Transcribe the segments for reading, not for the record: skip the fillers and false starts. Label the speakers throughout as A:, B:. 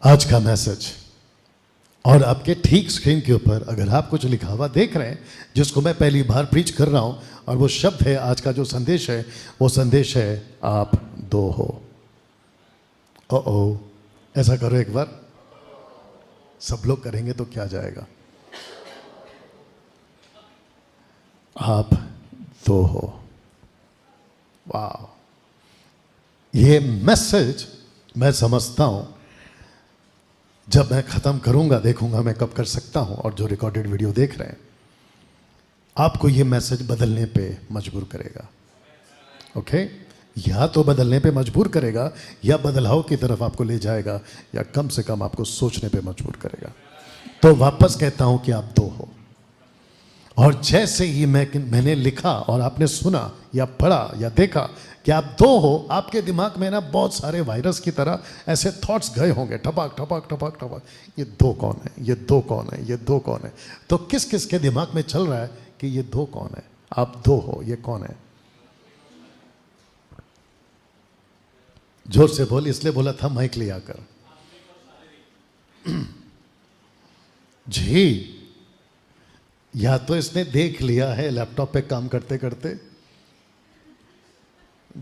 A: आज का मैसेज और आपके ठीक स्क्रीन के ऊपर अगर आप कुछ लिखा हुआ देख रहे हैं जिसको मैं पहली बार प्रीच कर रहा हूं और वो शब्द है, आज का जो संदेश है वो संदेश है आप दो हो। ओ ऐसा करो एक बार, सब लोग करेंगे तो क्या जाएगा। आप दो हो। वाह, ये मैसेज मैं समझता हूं जब मैं ख़त्म करूंगा देखूंगा मैं कब कर सकता हूं। और जो रिकॉर्डेड वीडियो देख रहे हैं आपको ये मैसेज बदलने पे मजबूर करेगा। ओके, या तो बदलने पे मजबूर करेगा या बदलाव की तरफ आपको ले जाएगा या कम से कम आपको सोचने पे मजबूर करेगा। तो वापस कहता हूं कि आप दो हो। और जैसे ही मैंने लिखा और आपने सुना या पढ़ा या देखा कि आप दो हो, आपके दिमाग में ना बहुत सारे वायरस की तरह ऐसे थॉट्स गए होंगे, ठपक ठपक ठपक ठपक, ये दो कौन है, ये दो कौन है, ये दो कौन है। तो किस किस के दिमाग में चल रहा है कि ये दो कौन है, आप दो हो, ये कौन है। जोर से बोल, इसलिए बोला था माइक ले आकर। जी, या तो इसने देख लिया है लैपटॉप पे काम करते करते,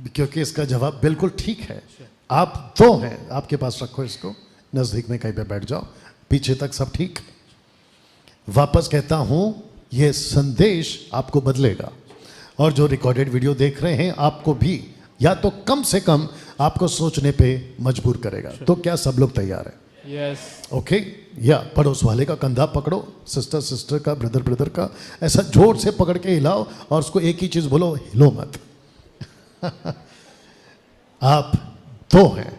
A: क्योंकि इसका जवाब बिल्कुल ठीक है। आप दो हैं, आपके पास रखो इसको, नजदीक में कहीं पे बैठ जाओ, पीछे तक सब ठीक। वापस कहता हूं ये संदेश आपको बदलेगा और जो रिकॉर्डेड वीडियो देख रहे हैं आपको भी या तो कम से कम आपको सोचने पे मजबूर करेगा। तो क्या सब लोग तैयार हैं?
B: यस।
A: ओके, या पड़ोस वाले का कंधा पकड़ो, सिस्टर सिस्टर का, ब्रदर ब्रदर का, ऐसा जोर से पकड़ के हिलाओ और उसको एक ही चीज बोलो, हिलो मत। आप दो हैं।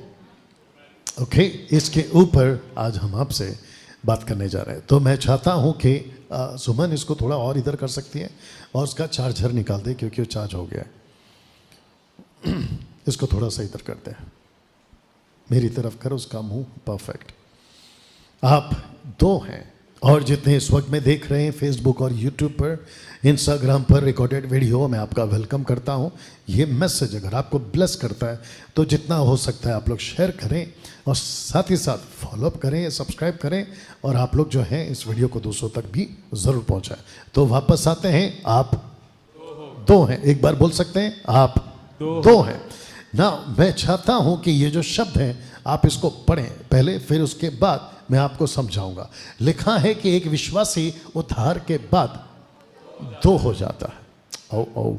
A: ओके, इसके ऊपर आज हम आपसे बात करने जा रहे हैं। तो मैं चाहता हूं कि सुमन इसको थोड़ा और इधर कर सकती है और उसका चार्जर निकाल दे क्योंकि वो चार्ज हो गया है। इसको थोड़ा सा इधर करते हैं, मेरी तरफ करो, उसका मुंह परफेक्ट। आप दो हैं और जितने इस वक्त में देख रहे हैं फेसबुक और यूट्यूब पर, इंस्टाग्राम पर रिकॉर्डेड वीडियो, मैं आपका वेलकम करता हूं। ये मैसेज अगर आपको ब्लेस करता है तो जितना हो सकता है आप लोग शेयर करें और साथ ही साथ फॉलोअप करें, सब्सक्राइब करें और आप लोग जो हैं इस वीडियो को दूसरों तक भी ज़रूर पहुंचाएं। तो वापस आते हैं, आप दो हैं। एक बार बोल सकते हैं, आप दो हैं ना। मैं चाहता हूं कि ये जो शब्द हैं आप इसको पढ़ें पहले, फिर उसके बाद मैं आपको समझाऊंगा। लिखा है कि एक विश्वासी उद्धार के बाद दो हो जाता है। ओ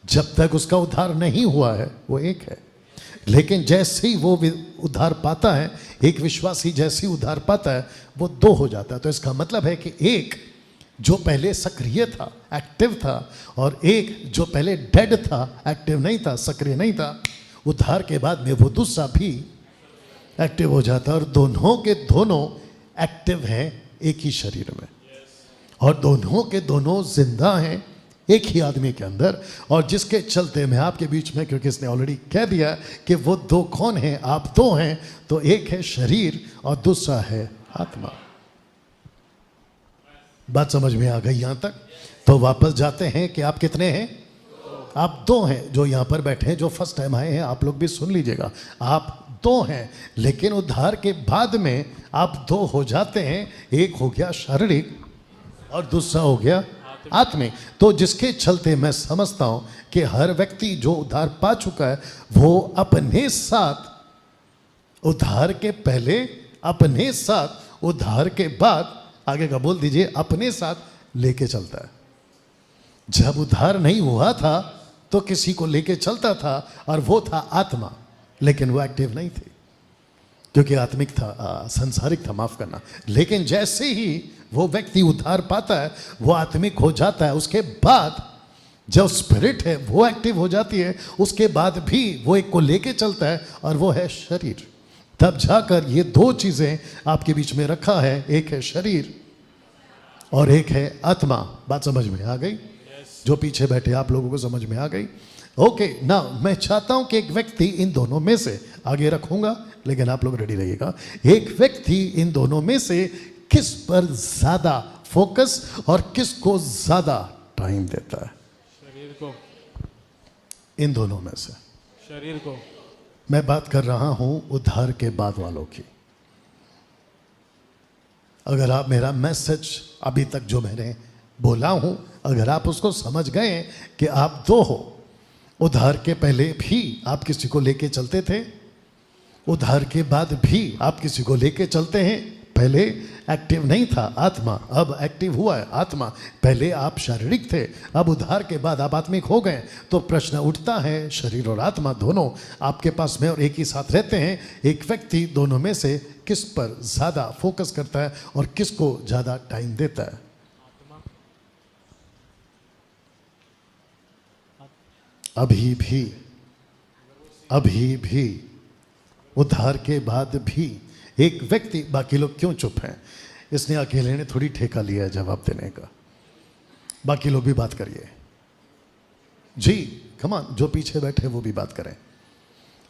A: जब तक उसका उद्धार नहीं हुआ है वो एक है, लेकिन जैसे ही वो उद्धार पाता है, एक विश्वासी जैसे ही उद्धार पाता है वो दो हो जाता है। तो इसका मतलब है कि एक जो पहले सक्रिय था, एक्टिव था, और एक जो पहले डेड था, एक्टिव नहीं था, सक्रिय नहीं था, उद्धार के बाद में वो दूसरा भी एक्टिव हो जाता है और दोनों के दोनों एक्टिव हैं एक ही शरीर में और दोनों के दोनों जिंदा हैं एक ही आदमी के अंदर। और जिसके चलते मैं आपके बीच में, क्योंकि इसने ऑलरेडी कह दिया कि वो दो कौन हैं, आप दो हैं, तो एक है शरीर और दूसरा है आत्मा। बात समझ में आ गई यहां तक? तो वापस जाते हैं कि आप कितने हैं? आप दो हैं। जो यहां पर बैठे हैं, जो फर्स्ट टाइम आए हैं, आप लोग भी सुन लीजिएगा, आप दो हैं, लेकिन उद्धार के बाद में आप दो हो जाते हैं। एक हो गया शारीरिक और दूसरा हो गया आत्मिक। तो जिसके चलते मैं समझता हूं कि हर व्यक्ति जो उद्धार पा चुका है वो अपने साथ उद्धार के पहले, अपने साथ उद्धार के बाद, आगे का बोल दीजिए, अपने साथ लेके चलता है। जब उद्धार नहीं हुआ था तो किसी को लेके चलता था और वो था आत्मा, लेकिन वो एक्टिव नहीं थी क्योंकि आत्मिक था, संसारिक था, माफ करना। लेकिन जैसे ही वो व्यक्ति उद्धार पाता है वो आत्मिक हो जाता है। उसके बाद जो स्पिरिट है वो एक्टिव हो जाती है, उसके बाद भी वो एक को लेके चलता है और वो है शरीर। तब जाकर ये दो चीजें आपके बीच में रखा है, एक है शरीर और एक है आत्मा। बात समझ में आ गई? जो पीछे बैठे आप लोगों को समझ में आ गई? ओके ना, मैं चाहता हूं कि एक व्यक्ति इन दोनों में से, आगे रखूंगा लेकिन आप लोग रेडी रहिएगा, एक व्यक्ति इन दोनों में से किस पर ज्यादा फोकस और किस को ज्यादा टाइम देता है?
B: शरीर को।
A: इन दोनों में से
B: शरीर को।
A: मैं बात कर रहा हूं उद्धार के बाद वालों की। अगर आप मेरा मैसेज अभी तक जो मैंने बोला हूं, अगर आप उसको समझ गए कि आप दो हो, उधार के पहले भी आप किसी को लेके चलते थे, उधार के बाद भी आप किसी को लेके चलते हैं। पहले एक्टिव नहीं था आत्मा, अब एक्टिव हुआ है आत्मा। पहले आप शारीरिक थे, अब उधार के बाद आप आत्मिक हो गए। तो प्रश्न उठता है, शरीर और आत्मा दोनों आपके पास में और एक ही साथ रहते हैं, एक व्यक्ति दोनों में से किस पर ज़्यादा फोकस करता है और किसको ज़्यादा टाइम देता है? अभी भी उद्धार के बाद भी एक व्यक्ति, बाकी लोग क्यों चुप हैं? इसने अकेले ने थोड़ी ठेका लिया है जवाब देने का। बाकी लोग भी बात करिए जी, कमान, जो पीछे बैठे वो भी बात करें।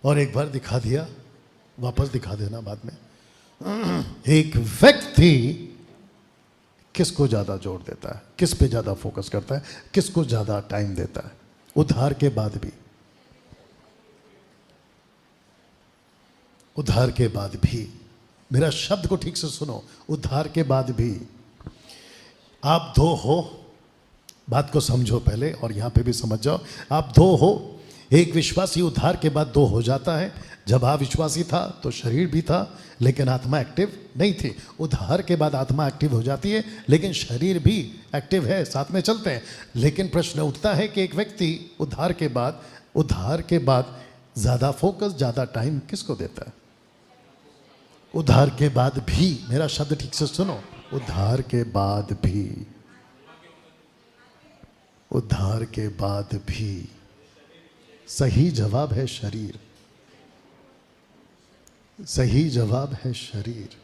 A: और एक बार दिखा दिया, वापस दिखा देना बाद में। एक व्यक्ति किसको ज्यादा जोर देता है, किस पे ज्यादा फोकस करता है, किसको ज्यादा टाइम देता है? उद्धार के बाद भी, उद्धार के बाद भी, मेरा शब्द को ठीक से सुनो, उद्धार के बाद भी आप दो हो। बात को समझो पहले और यहां पे भी समझ जाओ। आप दो हो, एक विश्वासी उद्धार के बाद दो हो जाता है। जब आप विश्वासी था तो शरीर भी था लेकिन आत्मा एक्टिव नहीं थी। उद्धार के बाद आत्मा एक्टिव हो जाती है लेकिन शरीर भी एक्टिव है, साथ में चलते हैं। लेकिन प्रश्न उठता है कि एक व्यक्ति उद्धार के बाद ज़्यादा फोकस, ज़्यादा टाइम किसको देता है? उद्धार के बाद भी, मेरा शब्द ठीक से सुनो, उद्धार के बाद भी सही जवाब है शरीर। सही जवाब है शरीर।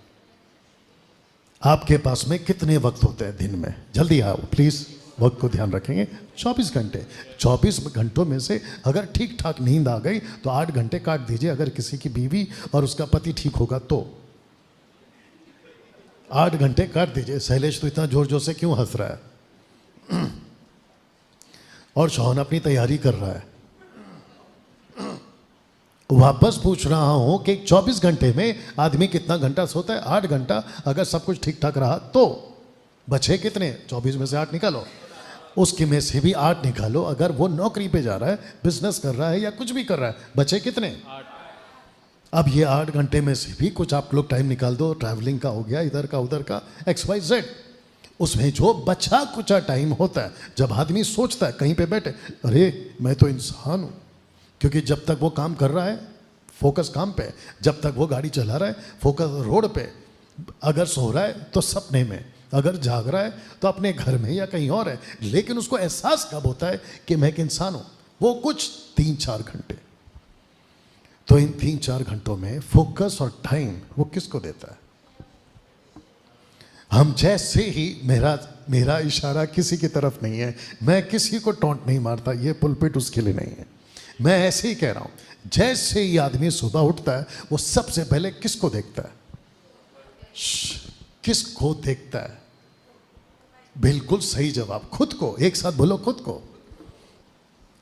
A: आपके पास में कितने वक्त होते हैं दिन में? जल्दी आओ प्लीज, वक्त को ध्यान रखेंगे। 24 घंटे। 24 घंटों में से अगर ठीक ठाक नींद आ गई तो 8 घंटे काट दीजिए। अगर किसी की बीवी और उसका पति ठीक होगा तो 8 घंटे काट दीजिए। शैलेश तो इतना जोर जोर से क्यों हंस रहा है? और शौन अपनी तैयारी कर रहा है। वापस पूछ रहा हूं कि 24 घंटे में आदमी कितना घंटा सोता है? 8 घंटा। अगर सब कुछ ठीक ठाक रहा तो बचे कितने? 24 में से 8 निकालो, उसके में से भी 8 निकालो। अगर वो नौकरी पे जा रहा है, बिजनेस कर रहा है या कुछ भी कर रहा है, बचे कितने? 8। अब ये 8 घंटे में से भी कुछ आप लोग टाइम निकाल दो, ट्रैवलिंग का हो गया, इधर का उधर का, XYZ। उसमें जो बचा कुचा टाइम होता है, जब आदमी सोचता है कहीं पे बैठे, अरे मैं तो इंसान हूं, क्योंकि जब तक वो काम कर रहा है फोकस काम पे, जब तक वो गाड़ी चला रहा है फोकस रोड पे, अगर सो रहा है तो सपने में, अगर जाग रहा है तो अपने घर में या कहीं और है। लेकिन उसको एहसास कब होता है कि मैं एक इंसान हूं? वो कुछ 3-4 घंटे। तो इन 3-4 घंटों में फोकस और टाइम वो किसको देता है? हम जैसे ही, मेरा इशारा किसी की तरफ नहीं है, मैं किसी को टॉन्ट नहीं मारता, ये पुलपिट उसके लिए नहीं है, मैं ऐसे ही कह रहा हूं। जैसे ही आदमी सुबह उठता है वो सबसे पहले किसको देखता है? किसको देखता है? बिल्कुल सही जवाब, खुद को। एक साथ बोलो, खुद को।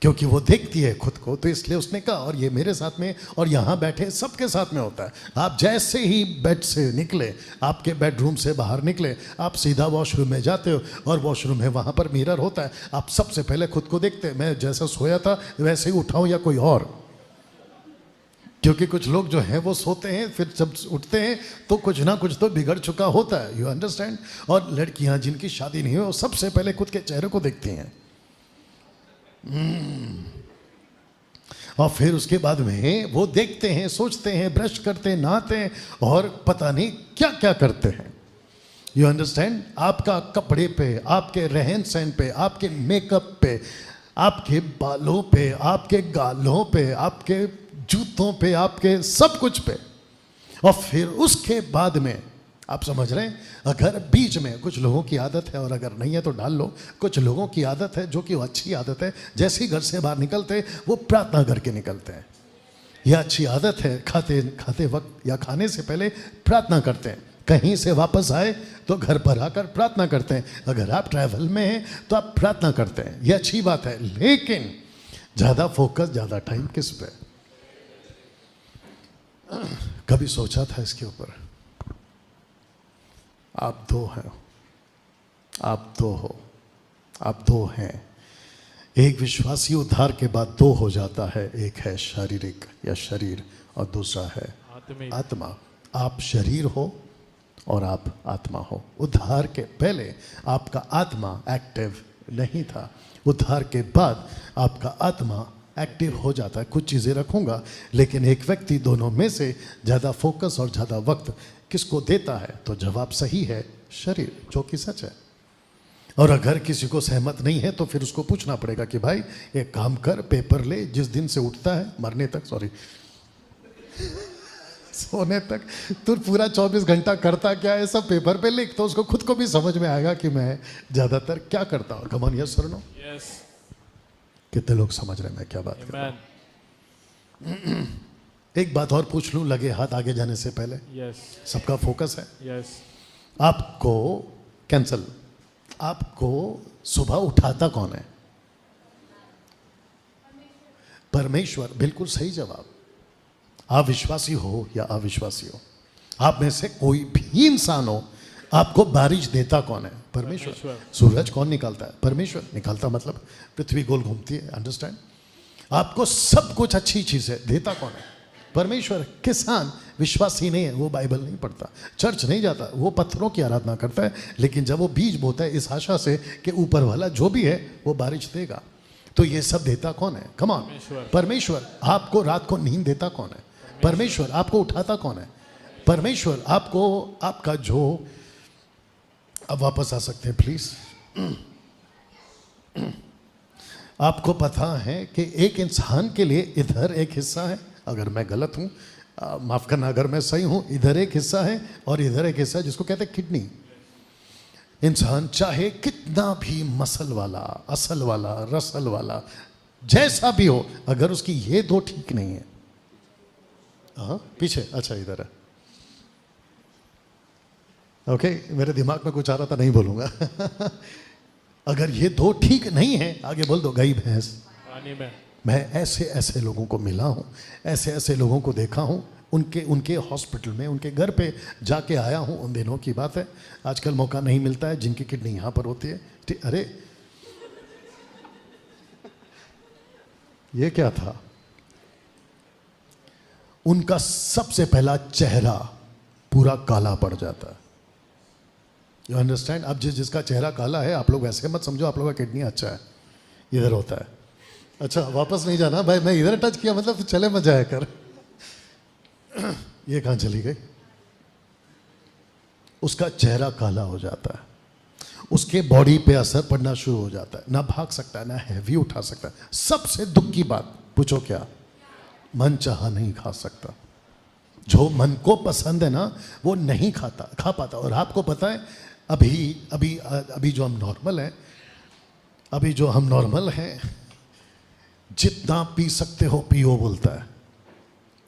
A: क्योंकि वो देखती है खुद को, तो इसलिए उसने कहा। और ये मेरे साथ में और यहाँ बैठे सबके साथ में होता है। आप जैसे ही बेड से निकले, आपके बेडरूम से बाहर निकले, आप सीधा वॉशरूम में जाते हो और वॉशरूम में वहाँ पर मिरर होता है। आप सबसे पहले खुद को देखते हैं, मैं जैसा सोया था वैसे ही उठाऊँ या कोई और? क्योंकि कुछ लोग जो हैं वो सोते हैं, फिर जब उठते हैं तो कुछ ना कुछ तो बिगड़ चुका होता है। You understand? और लड़कियाँ जिनकी शादी नहीं हुई वो सबसे पहले खुद के चेहरे को देखती हैं। और फिर उसके बाद में वो देखते हैं, सोचते हैं, ब्रश करते हैं, नहाते हैं और पता नहीं क्या क्या करते हैं। You understand? आपका कपड़े पे, आपके रहन सहन पे, आपके मेकअप पे, आपके बालों पे, आपके गालों पे, आपके जूतों पे, आपके सब कुछ पे। और फिर उसके बाद में आप समझ रहे हैं, अगर बीच में कुछ लोगों की आदत है, और अगर नहीं है तो डाल लो, कुछ लोगों की आदत है जो कि अच्छी आदत है, जैसे ही घर से बाहर निकलते वो प्रार्थना करके निकलते हैं। यह अच्छी आदत है, खाते वक्त या खाने से पहले प्रार्थना करते हैं। कहीं से वापस आए तो घर पर आकर प्रार्थना करते हैं। अगर आप ट्रैवल में हैं तो आप प्रार्थना करते हैं, यह अच्छी बात है। लेकिन ज़्यादा फोकस, ज़्यादा टाइम किस पे? कभी सोचा था इसके ऊपर? आप दो हैं, आप दो हो, आप दो हैं। एक विश्वासी उद्धार के बाद दो हो जाता है, एक है शारीरिक या शरीर और दूसरा है आत्मा। आप शरीर हो और आप आत्मा हो। उद्धार के पहले आपका आत्मा एक्टिव नहीं था, उद्धार के बाद आपका आत्मा एक्टिव हो जाता है। कुछ चीज़ें रखूंगा, लेकिन एक व्यक्ति दोनों में से ज़्यादा फोकस और ज़्यादा वक्त किसको देता है? तो जवाब सही है शरीर, जो कि सच है। और अगर किसी को सहमत नहीं है तो फिर उसको पूछना पड़ेगा कि भाई एक काम कर, पेपर ले, जिस दिन से उठता है मरने तक, सोने तक तू पूरा 24 घंटा करता क्या है सब पेपर पे लिख, तो उसको खुद को भी समझ में आएगा कि मैं ज़्यादातर क्या करता हूँ। कम ऑन, यस और नो? कितने लोग समझ रहे हैं मैं क्या बात कर रहा हूँ? एक बात और पूछ लूँ लगे हाथ आगे जाने से पहले। सबका फोकस है। आपको कैंसल, आपको सुबह उठाता कौन है? परमेश्वर। बिल्कुल सही जवाब। आप विश्वासी हो या अविश्वासी हो, आप में से कोई भी इंसान हो, आपको बारिश देता कौन है? परमेश्वर। सूरज कौन निकालता है? परमेश्वर निकालता, मतलब पृथ्वी गोल घूमती है, अंडरस्टैंड? आपको सब कुछ अच्छी चीज है, देता कौन है? परमेश्वर। किसान विश्वासी नहीं है, वो बाइबल नहीं पढ़ता, चर्च नहीं जाता, वो पत्थरों की आराधना करता है, लेकिन जब वो बीज बोता है इस आशा से कि ऊपर वाला जो भी है वो बारिश देगा। तो ये सब देता कौन है? कम ऑन, परमेश्वर। आपको रात को नींद देता कौन है? परमेश्वर। आपको उठाता कौन है? परमेश्वर। आपको आपका जो, अब वापस आ सकते हैं प्लीज। आपको पता है कि एक इंसान के लिए इधर एक हिस्सा है, अगर मैं गलत हूं माफ करना, अगर मैं सही हूं, इधर एक हिस्सा है और इधर एक हिस्सा है जिसको कहते हैं किडनी। इंसान चाहे कितना भी मसल वाला, असल वाला, रसल वाला, जैसा भी हो, अगर उसकी ये दो ठीक नहीं है, हाँ पीछे, अच्छा इधर है, ओके, मेरे दिमाग में कुछ आ रहा था, नहीं बोलूंगा। अगर ये दो ठीक नहीं है, आगे बोल दो, गई भैंस। मैं ऐसे ऐसे लोगों को मिला हूं, ऐसे ऐसे लोगों को देखा हूं, उनके हॉस्पिटल में, उनके घर पे जाके आया हूं। उन दिनों की बात है, आजकल मौका नहीं मिलता है, जिनकी किडनी यहां पर होती है। अरे ये क्या था? उनका सबसे पहला चेहरा पूरा काला पड़ जाता है। You understand? अब जिसका चेहरा काला है, आप लोग ऐसे मत समझो आप लोग का किडनी अच्छा है, इधर होता है। अच्छा वापस नहीं जाना भाई, मैं इधर टच किया मतलब चले मत जाया कर। ये कहां चली गई? उसका चेहरा काला हो जाता है, उसके बॉडी पे असर पड़ना शुरू हो जाता है, ना भाग सकता है, ना हैवी उठा सकता है। सबसे दुख की बात पूछो क्या? मन चाहा नहीं खा सकता। जो मन को पसंद है ना, वो नहीं खा पाता। और आपको पता है, अभी जो हम नॉर्मल हैं, अभी जो हम नॉर्मल हैं, जितना पी सकते हो पियो बोलता है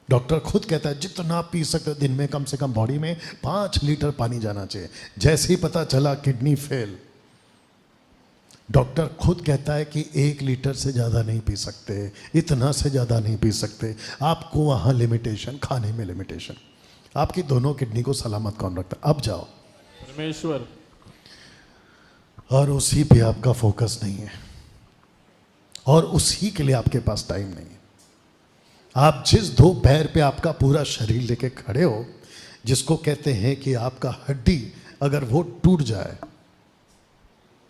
A: डॉक्टर। खुद कहता है जितना पी सकते हो, दिन में कम से कम बॉडी में 5 लीटर पानी जाना चाहिए। जैसे ही पता चला किडनी फेल, डॉक्टर खुद कहता है कि 1 लीटर से ज़्यादा नहीं पी सकते, इतना से ज़्यादा नहीं पी सकते। आपको वहाँ लिमिटेशन, खाने में लिमिटेशन। आपकी दोनों किडनी को सलामत कौन रखता? अब जाओ, परमेश्वर। और उसी पे आपका फोकस नहीं है, और उसी के लिए आपके पास टाइम नहीं है। आप जिस 2 पैर पे आपका पूरा शरीर लेके खड़े हो, जिसको कहते हैं कि आपका हड्डी अगर वो टूट जाए,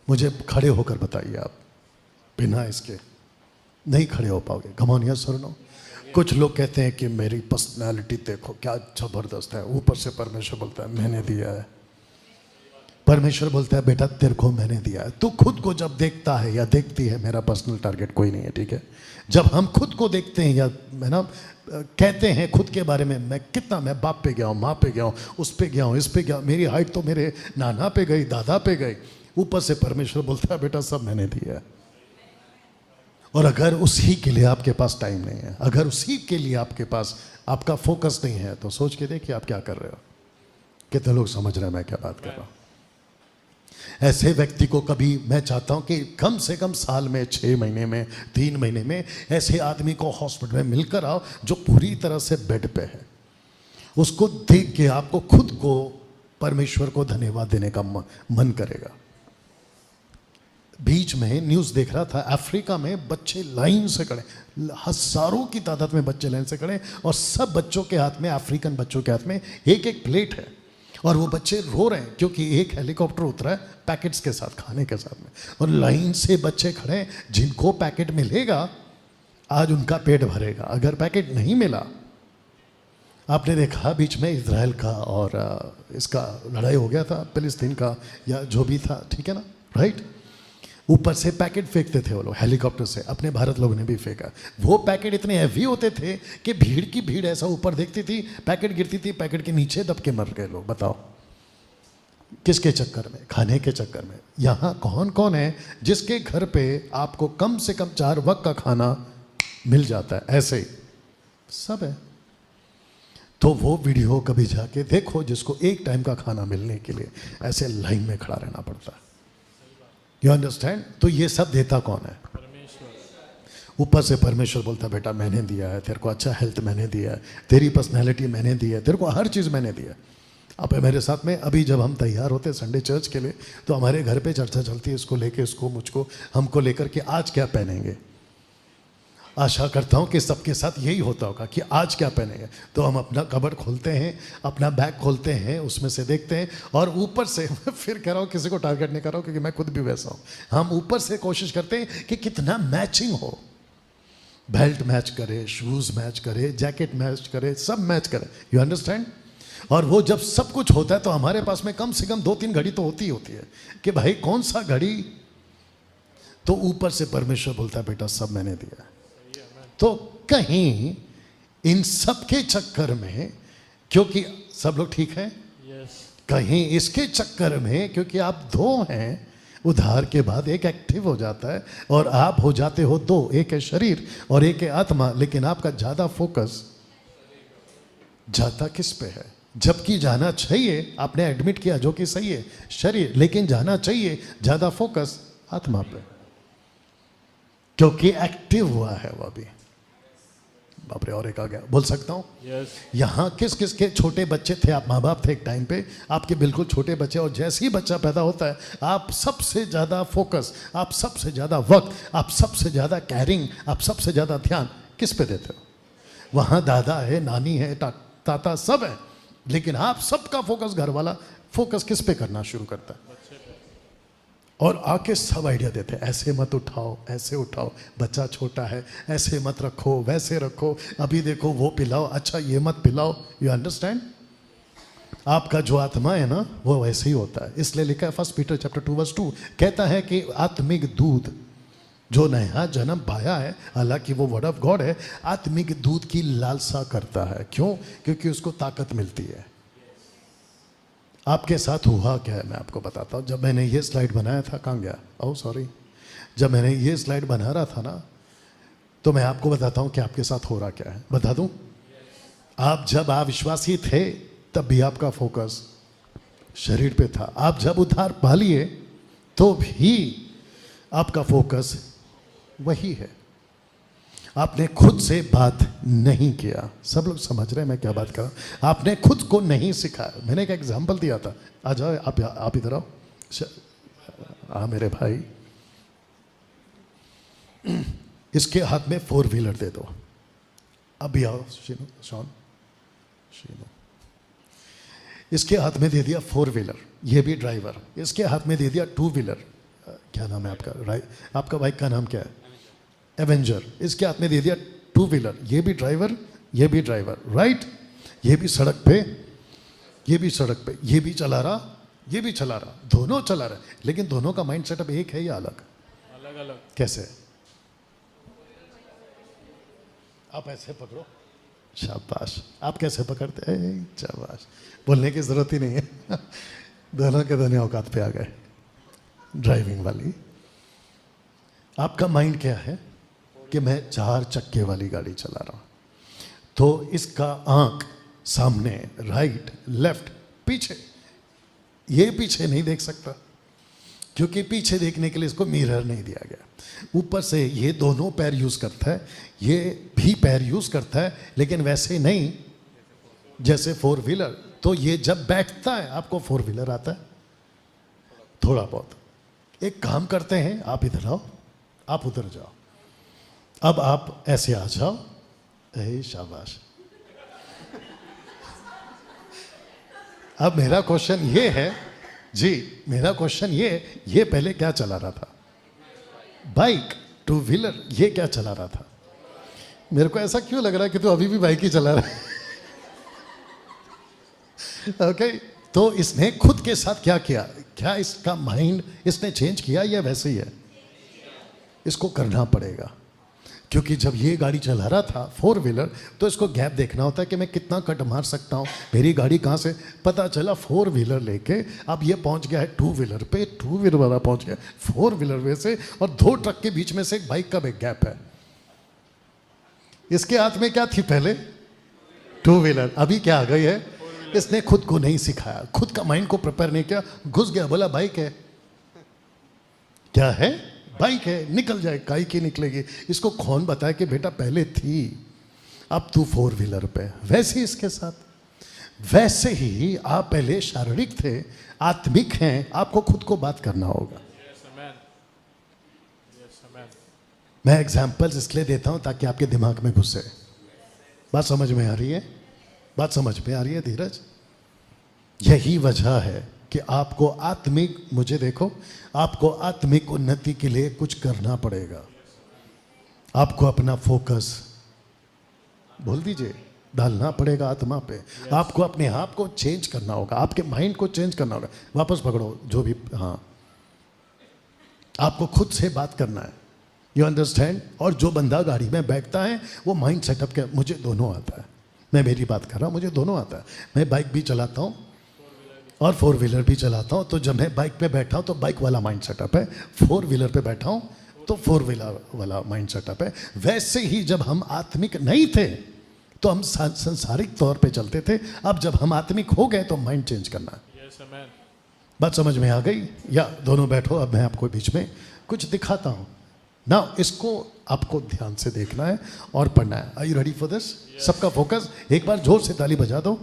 A: मुझे खड़े होकर बताइए, आप बिना इसके नहीं खड़े हो पाओगे। कम ऑन, यस और नो? कुछ लोग कहते हैं कि मेरी पर्सनालिटी देखो क्या जबरदस्त है, ऊपर से परमेश्वर बोलता है मैंने दिया है। परमेश्वर बोलता है बेटा तेरे को मैंने दिया है। तू खुद को जब देखता है या देखती है, मेरा पर्सनल टारगेट कोई नहीं है, ठीक है? जब हम खुद को देखते हैं या है ना, कहते हैं खुद के बारे में, मैं बाप पे गया हूँ, माँ पे गया हूँ, उस पे गया हूँ, इस पे गया, मेरी हाइट तो मेरे नाना पे गई, दादा पे गई। ऊपर से परमेश्वर बोलता है बेटा सब मैंने दिया है। और अगर उसी के लिए आपके पास टाइम नहीं है, अगर उसी के लिए आपके पास आपका फोकस नहीं है, तो सोच के देखिए आप क्या कर रहे हो। कितने लोग समझ रहे हैं मैं क्या बात कर रहा हूँ? ऐसे व्यक्ति को कभी, मैं चाहता हूं कि कम से कम साल में 6 महीने में, 3 महीने में ऐसे आदमी को हॉस्पिटल में मिलकर आओ जो पूरी तरह से बेड पे है। उसको देख के आपको खुद को परमेश्वर को धन्यवाद देने का मन करेगा। बीच में न्यूज़ देख रहा था, अफ्रीका में बच्चे लाइन से खड़े, हजारों की तादाद में बच्चे लाइन से खड़े, और सब बच्चों के हाथ में, अफ्रीकन बच्चों के हाथ में एक एक प्लेट है, और वो बच्चे रो रहे हैं क्योंकि एक हेलीकॉप्टर उतरा है पैकेट्स के साथ, खाने के साथ में, और लाइन से बच्चे खड़े हैं। जिनको पैकेट मिलेगा आज उनका पेट भरेगा, अगर पैकेट नहीं मिला, आपने देखा बीच में इजराइल का और इसका लड़ाई हो गया था, फिलिस्तीन का या जो भी था, ठीक है ना, राइट। ऊपर से पैकेट फेंकते थे वो लोग हेलीकॉप्टर से, अपने भारत लोगों ने भी फेंका। वो पैकेट इतने हैवी होते थे कि भीड़ की भीड़ ऐसा ऊपर देखती थी, पैकेट गिरती थी, पैकेट के नीचे दब के मर गए लोग। बताओ किसके चक्कर में? खाने के चक्कर में। यहाँ कौन कौन है जिसके घर पे आपको कम से कम 4 वक्त का खाना मिल जाता है? ऐसे ही सब है। तो वो वीडियो कभी जाके देखो जिसको एक टाइम का खाना मिलने के लिए ऐसे लाइन में खड़ा रहना पड़ता है। You understand? तो ये सब देता कौन है? परमेश्वर। ऊपर से परमेश्वर बोलता है बेटा मैंने दिया है, तेरे को अच्छा हेल्थ मैंने दिया है, तेरी पर्सनैलिटी मैंने दी है, तेरे को हर चीज़ मैंने दिया है। आप मेरे साथ में अभी जब हम तैयार होते संडे चर्च के लिए तो हमारे घर पे चर्चा चलती है, इसको लेके, इसको, मुझको, हमको लेकर के आज क्या पहनेंगे। आशा करता हूँ कि सबके साथ यही होता होगा कि आज क्या पहनेंगे। तो हम अपना कबर्ड खोलते हैं, अपना बैग खोलते हैं, उसमें से देखते हैं, और ऊपर से फिर कह रहा हूँ, किसी को टारगेट नहीं कर रहा हूँ क्योंकि मैं खुद भी वैसा हूँ, हम ऊपर से कोशिश करते हैं कि कितना मैचिंग हो, बेल्ट मैच करे, शूज़ मैच करे, जैकेट मैच करे, सब मैच करे। You understand? और वो जब सब कुछ होता है तो हमारे पास में कम से कम 2-3 घड़ी तो होती है कि भाई कौन सा घड़ी। तो ऊपर से परमेश्वर बोलता है बेटा सब मैंने दिया। तो कहीं इन सब के चक्कर में, क्योंकि सब लोग ठीक है, कहीं इसके चक्कर में, क्योंकि आप 2 हैं, उधार के बाद एक एक्टिव हो जाता है और आप हो जाते हो 2, एक है शरीर और एक है आत्मा। लेकिन आपका ज़्यादा फोकस जाता किस पे है? जबकि जाना चाहिए, आपने एडमिट किया जो कि सही है, शरीर, लेकिन जाना चाहिए ज़्यादा फोकस आत्मा पे, क्योंकि एक्टिव हुआ है वो अभी। बाप रे, और एक आ गया, बोल सकता हूँ? यहाँ किस किस के छोटे बच्चे थे? आप माँ बाप थे एक टाइम पे, आपके बिल्कुल छोटे बच्चे, और जैसे ही बच्चा पैदा होता है आप सबसे ज़्यादा फोकस, आप सबसे ज़्यादा वक्त, आप सबसे ज़्यादा कैरिंग, आप सबसे ज़्यादा ध्यान किस पे देते हो? वहाँ दादा है, नानी है, ताता सब है, लेकिन आप सबका फोकस, घर वाला फोकस किस पे करना शुरू करता है? और आके सब आइडिया देते हैं, ऐसे मत उठाओ, ऐसे उठाओ, बच्चा छोटा है, ऐसे मत रखो, वैसे रखो, अभी देखो वो पिलाओ, अच्छा ये मत पिलाओ। You understand? आपका जो आत्मा है ना वो वैसे ही होता है। इसलिए लिखा है 1 पीटर चैप्टर 2:2 कहता है कि आत्मिक दूध जो नया जन्म पाया है, हालांकि वो वर्ड ऑफ गॉड है, आत्मिक दूध की लालसा करता है। क्यों? क्योंकि उसको ताकत मिलती है। आपके साथ हुआ क्या है मैं आपको बताता हूँ। जब मैंने ये स्लाइड बनाया था, कहाँ गया? ओह सॉरी, जब मैंने ये स्लाइड बना रहा था ना, तो मैं आपको बताता हूँ कि आपके साथ हो रहा क्या है। बता दूँ, आप जब अविश्वासी थे तब भी आपका फोकस शरीर पे था। आप जब उद्धार पा लिए तो भी आपका फोकस वही है। आपने खुद से बात नहीं किया। सब लोग समझ रहे हैं मैं क्या बात कर रहा हूँ? आपने खुद को नहीं सिखाया। मैंने एक एग्जाम्पल दिया था, आ जाओ आप इधर आओ। हाँ मेरे भाई, इसके हाथ में 4 व्हीलर दे दो। अभी आओ शीनू, शीनू, इसके हाथ में दे दिया 4 व्हीलर, ये भी ड्राइवर। इसके हाथ में दे दिया 2 व्हीलर, क्या नाम है आपका? आपका बाइक का नाम क्या है? एवेंजर। इसके हाथ में दे दिया 2 व्हीलर, ये भी ड्राइवर, ये भी ड्राइवर, राइट। ये भी सड़क पे, ये भी सड़क पे, ये भी चला रहा, ये भी चला रहा, दोनों चला रहा है, लेकिन दोनों का माइंड सेटअप एक है या अलग? अलग अलग। कैसे? आप ऐसे पकड़ो, शाबाश। आप कैसे पकड़ते हैं? शाबाश, बोलने की जरूरत ही नहीं है। दोनों के दोनों औकात पे आ गए। ड्राइविंग वाली, आपका माइंड क्या है कि मैं 4 चक्के वाली गाड़ी चला रहा हूं, तो इसका आंख सामने, राइट, लेफ्ट, पीछे, ये पीछे नहीं देख सकता क्योंकि पीछे देखने के लिए इसको मिरर नहीं दिया गया। ऊपर से ये दोनों पैर यूज करता है, ये भी पैर यूज करता है, लेकिन वैसे नहीं जैसे 4 व्हीलर। तो ये जब बैठता है आपको फोर व्हीलर आता है थोड़ा बहुत। एक काम करते हैं, आप इधर आओ, आप उधर जाओ, अब आप ऐसे आ जाओ, शाबाश। अब मेरा क्वेश्चन ये है जी, मेरा क्वेश्चन ये पहले क्या चला रहा था? बाइक, टू व्हीलर, ये क्या चला रहा था? मेरे को ऐसा क्यों लग रहा है कि तू अभी भी बाइक ही चला रहा है? ओके, तो इसने खुद के साथ क्या किया? क्या इसका माइंड इसने चेंज किया या वैसे ही है? इसको करना पड़ेगा, क्योंकि जब ये गाड़ी चला रहा था फोर व्हीलर, तो इसको गैप देखना होता है कि मैं कितना कट मार सकता हूँ, मेरी गाड़ी कहाँ से। पता चला फोर व्हीलर लेके अब ये पहुँच गया है टू व्हीलर पे, टू व्हीलर वाला पहुँच गया फोर व्हीलर में से, और दो ट्रक के बीच में से एक बाइक का भी गैप है। इसके हाथ में क्या थी पहले? टू व्हीलर, अभी क्या आ गई है? इसने खुद को नहीं सिखाया, खुद का माइंड को प्रिपेयर नहीं किया, घुस गया, बोला बाइक है। क्या है? बाइक है, निकल जाए, काई की निकलेगी। इसको कौन बताया कि बेटा पहले थी, अब तू फोर व्हीलर पे। वैसे ही इसके साथ, वैसे ही आप पहले शारीरिक थे, आत्मिक हैं, आपको खुद को बात करना होगा। मैं एग्जाम्पल्स इसलिए देता हूं ताकि आपके दिमाग में घुसे। बात समझ में आ रही है? बात समझ में आ रही है धीरज? यही वजह है कि आपको आत्मिक, मुझे देखो, आपको आत्मिक उन्नति के लिए कुछ करना पड़ेगा। आपको अपना फोकस, बोल दीजिए, डालना पड़ेगा आत्मा पे। आपको अपने आप को चेंज करना होगा, आपके माइंड को चेंज करना होगा। वापस पकड़ो जो भी, हाँ, आपको खुद से बात करना है। You understand? और जो बंदा गाड़ी में बैठता है वो माइंड सेटअप के, मुझे दोनों आता है, मैं मेरी बात कर रहा हूँ, मुझे दोनों आता है। मैं बाइक भी चलाता हूँ और फोर व्हीलर भी चलाता हूँ। तो जब मैं बाइक पे बैठा हूँ तो बाइक वाला माइंड सेटअप है, फोर व्हीलर पे बैठा हूँ तो फोर व्हीलर वाला माइंड सेटअप है। वैसे ही जब हम आत्मिक नहीं थे तो हम संसारिक तौर पे चलते थे, अब जब हम आत्मिक हो गए तो माइंड चेंज करना है। बात समझ में आ गई? या दोनों बैठो, अब मैं आपको बीच में कुछ दिखाता हूँ ना, इसको आपको ध्यान से देखना है और पढ़ना है। Are you ready for this? सबका फोकस, एक बार जोर से ताली बजा दो।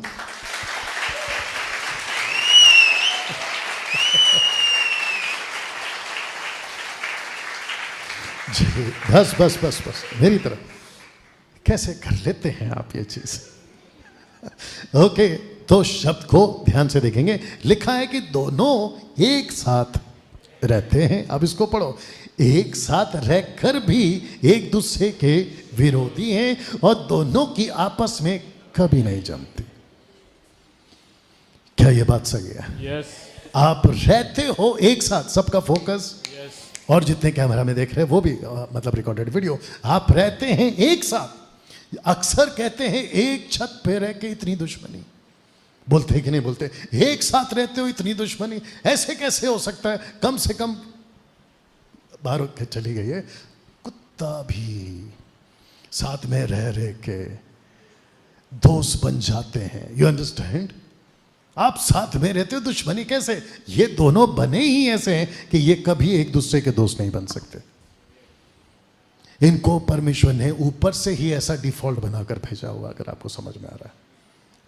A: जी, बस बस बस बस, मेरी तरफ। कैसे कर लेते हैं आप ये चीज? ओके, तो शब्द को ध्यान से देखेंगे। लिखा है कि दोनों एक साथ रहते हैं। अब इसको पढ़ो। एक साथ रहकर भी एक दूसरे के विरोधी हैं और दोनों की आपस में कभी नहीं जमती। क्या ये बात सही है?
B: यस।
A: आप रहते हो एक साथ, सबका फोकस, और जितने कैमरा में देख रहे हैं वो भी, मतलब रिकॉर्डेड वीडियो, आप रहते हैं एक साथ। अक्सर कहते हैं एक छत पे रह के इतनी दुश्मनी, बोलते हैं कि नहीं बोलते? एक साथ रहते हो इतनी दुश्मनी, ऐसे कैसे हो सकता है? कम से कम बाहर चली गई है, कुत्ता भी साथ में रह रह के दोस्त बन जाते हैं। You understand? आप साथ में रहते हो, दुश्मनी कैसे? ये दोनों बने ही ऐसे हैं कि ये कभी एक दूसरे के दोस्त नहीं बन सकते। इनको परमेश्वर ने ऊपर से ही ऐसा डिफॉल्ट बनाकर भेजा हुआ, अगर आपको समझ में आ रहा है।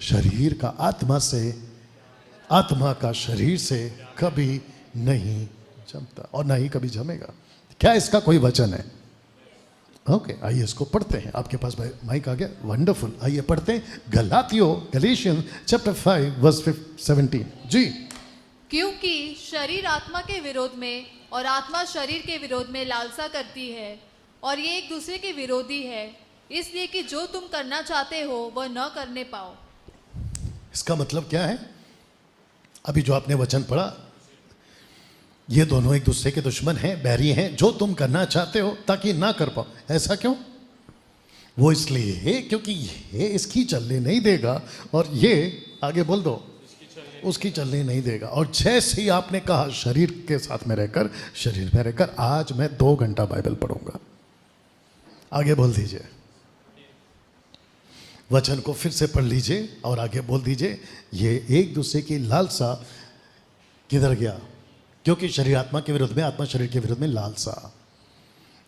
A: शरीर का आत्मा से, आत्मा का शरीर से कभी नहीं जमता और ना ही कभी जमेगा। क्या इसका कोई वचन है? ओके, आइए इसको पढ़ते हैं। आपके पास भाई माइक आ गया, वंडरफुल। आइए पढ़ते हैं गलातियों, गैलेशियंस चैप्टर 5 वर्स 17 जी।
C: क्योंकि शरीर आत्मा के विरोध में और आत्मा शरीर के विरोध में लालसा करती है, और ये एक दूसरे के विरोधी है, इसलिए कि जो तुम करना चाहते हो वह न करने पाओ।
A: इसका मतलब क्या है? अभी जो आपने वचन पढ़ा, ये दोनों एक दूसरे के दुश्मन हैं, बैरी हैं, जो तुम करना चाहते हो ताकि ना कर पाओ। ऐसा क्यों? वो इसलिए क्योंकि ये इसकी चलने नहीं देगा और ये, आगे बोल दो, उसकी चलने नहीं देगा। और जैसे ही आपने कहा शरीर के साथ में रहकर, शरीर में रहकर, आज मैं 2 घंटा बाइबल पढ़ूंगा, आगे बोल दीजिए, वचन को फिर से पढ़ लीजिए और आगे बोल दीजिए, ये एक दूसरे की लालसा किधर गया? क्योंकि शरीर आत्मा के विरोध में, आत्मा शरीर के विरोध में लालसा।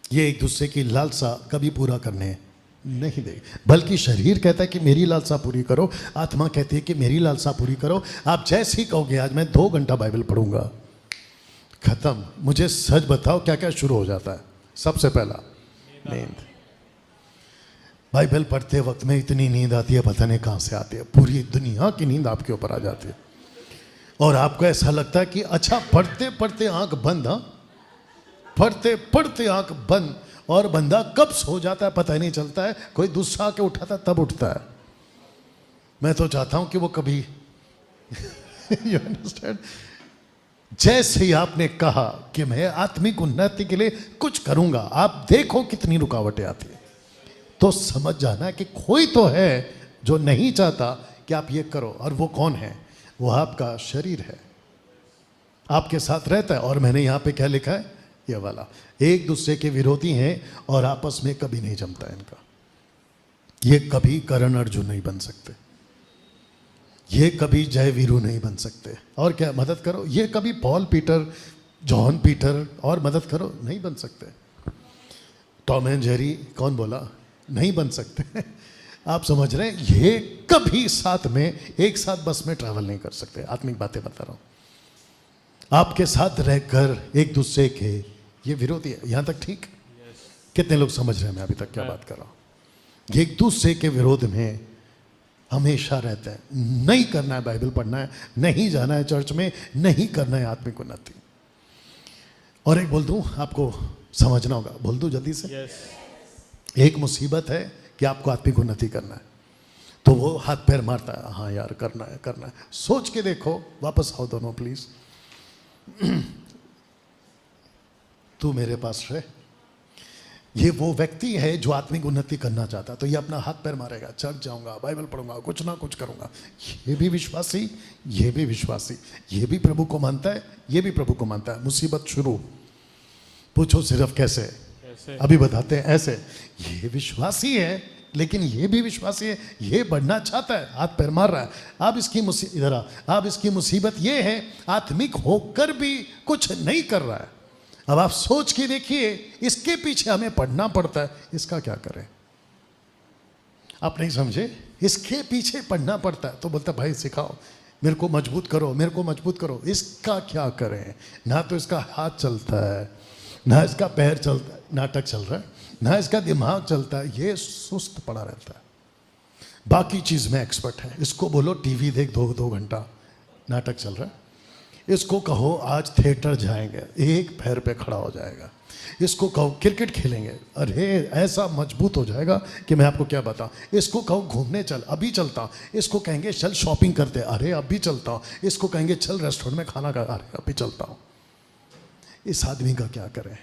A: ये एक दूसरे की लालसा कभी पूरा करने नहीं देगी, बल्कि शरीर कहता है कि मेरी लालसा पूरी करो, आत्मा कहती है कि मेरी लालसा पूरी करो। आप जैसे ही कहोगे आज मैं 2 घंटा बाइबल पढ़ूंगा, खत्म। मुझे सच बताओ क्या क्या शुरू हो जाता है? सबसे पहला नींद। बाइबल पढ़ते वक्त में इतनी नींद आती है, पता नहीं कहाँ से आती है, पूरी दुनिया की नींद आपके ऊपर आ जाती है और आपको ऐसा लगता है कि अच्छा पढ़ते पढ़ते आंख बंद, हाँ पढ़ते पढ़ते आंख बंद, और बंदा कब सो जाता है पता ही नहीं चलता है, कोई दूसरा आके उठाता तब उठता है। मैं तो चाहता हूं कि वो कभी यू अंडरस्टैंड, जैसे ही आपने कहा कि मैं आत्मिक उन्नति के लिए कुछ करूंगा, आप देखो कितनी रुकावटें आती है। तो समझ जाना कि कोई तो है जो नहीं चाहता कि आप ये करो, और वो कौन है? वो आपका शरीर है, आपके साथ रहता है। और मैंने यहाँ पे क्या लिखा है? ये वाला, एक दूसरे के विरोधी हैं और आपस में कभी नहीं जमता है इनका। ये कभी करण अर्जुन नहीं बन सकते, ये कभी जय वीरू नहीं बन सकते। और क्या मदद करो, ये कभी पॉल पीटर, जॉन पीटर और मदद करो नहीं बन सकते। टॉम एंड जेरी कौन बोला? नहीं बन सकते। आप समझ रहे हैं, ये कभी साथ में एक साथ बस में ट्रैवल नहीं कर सकते। आत्मिक बातें बता रहा हूं, आपके साथ रहकर एक दूसरे के ये विरोधी है। यहां तक ठीक? कितने लोग समझ रहे हैं मैं अभी तक क्या बात कर रहा हूं? ये एक दूसरे के विरोध में हमेशा रहता है। नहीं करना है बाइबल पढ़ना है, नहीं जाना है चर्च में, नहीं करना है आत्मिक उन्नति। और एक बोल दूं, आपको समझना होगा, बोल दूं जल्दी से। एक मुसीबत है कि आपको आत्मिक उन्नति करना है, तो वो हाथ पैर मारता है, हाँ यार करना है करना है। सोच के देखो, वापस आओ दोनों प्लीज। तू मेरे पास रहे। ये वो व्यक्ति है जो आत्मिक उन्नति करना चाहता है, तो ये अपना हाथ पैर मारेगा, चर्च जाऊंगा, बाइबल पढ़ूंगा, कुछ ना कुछ करूंगा। ये भी विश्वासी, ये भी विश्वासी, ये भी प्रभु को मानता है, ये भी प्रभु को मानता है। मुसीबत शुरू, पूछो सिर्फ कैसे? अभी बताते हैं ऐसे। ये विश्वासी है लेकिन ये भी विश्वासी है, ये बढ़ना चाहता है, हाथ पैर मार रहा है। अब इसकी इधर अब इसकी मुसीबत ये है, आत्मिक होकर भी कुछ नहीं कर रहा है। अब आप सोच के देखिए, इसके पीछे हमें पढ़ना पड़ता है, इसका क्या करें? आप नहीं समझे? इसके पीछे पढ़ना पड़ता है, तो बोलता भाई सिखाओ, मेरे को मजबूत करो, मेरे को मजबूत करो। इसका क्या करें? ना तो इसका हाथ चलता है, ना इसका पैर चलता है, नाटक चल रहा है, ना इसका दिमाग चलता है, ये सुस्त पड़ा रहता है। बाकी चीज में एक्सपर्ट है। इसको बोलो टीवी देख 2 घंटा, नाटक चल रहा है। इसको कहो आज थिएटर जाएंगे, एक पैर पे खड़ा हो जाएगा। इसको कहो क्रिकेट खेलेंगे, अरे ऐसा मजबूत हो जाएगा कि मैं आपको क्या बताऊं। इसको कहो घूमने चल, अभी चलता हूं। इसको कहेंगे चल शॉपिंग करते, अरे अभी चलता हूं। इसको कहेंगे चल रेस्टोरेंट में खाना खा, अरे अभी चलता हूं। इस आदमी का क्या करें?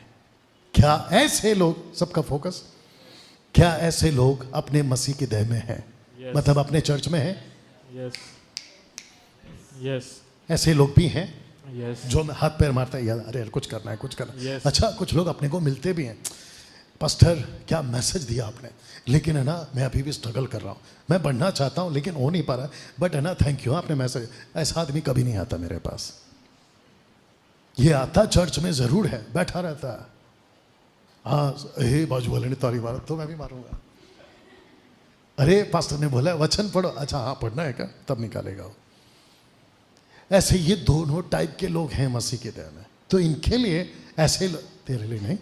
A: क्या ऐसे लोग, सबका फोकस, क्या ऐसे लोग अपने मसीह की देह में हैं? मतलब अपने चर्च में हैं? ऐसे लोग भी हैं जो हाथ पैर मारता है, यार अरे कुछ करना है, कुछ करना है। अच्छा, कुछ लोग अपने को मिलते भी हैं, पास्टर क्या मैसेज दिया आपने, लेकिन है ना मैं अभी भी स्ट्रगल कर रहा हूँ, मैं बढ़ना चाहता हूँ लेकिन हो नहीं पा रहा, बट है ना थैंक यू आपने मैसेज। ऐसा आदमी कभी नहीं आता मेरे पास। ये आता चर्च में जरूर है, बैठा रहता है, हाँ हे बाजू वाले ने ताली मारा तो मैं भी मारूंगा। अरे पास्टर ने बोला वचन पढ़ो, अच्छा हाँ पढ़ना है क्या, तब निकालेगा वो। ऐसे ये दोनों टाइप के लोग हैं मसीह के देह में। तो इनके लिए ऐसे, तेरे लिए नहीं,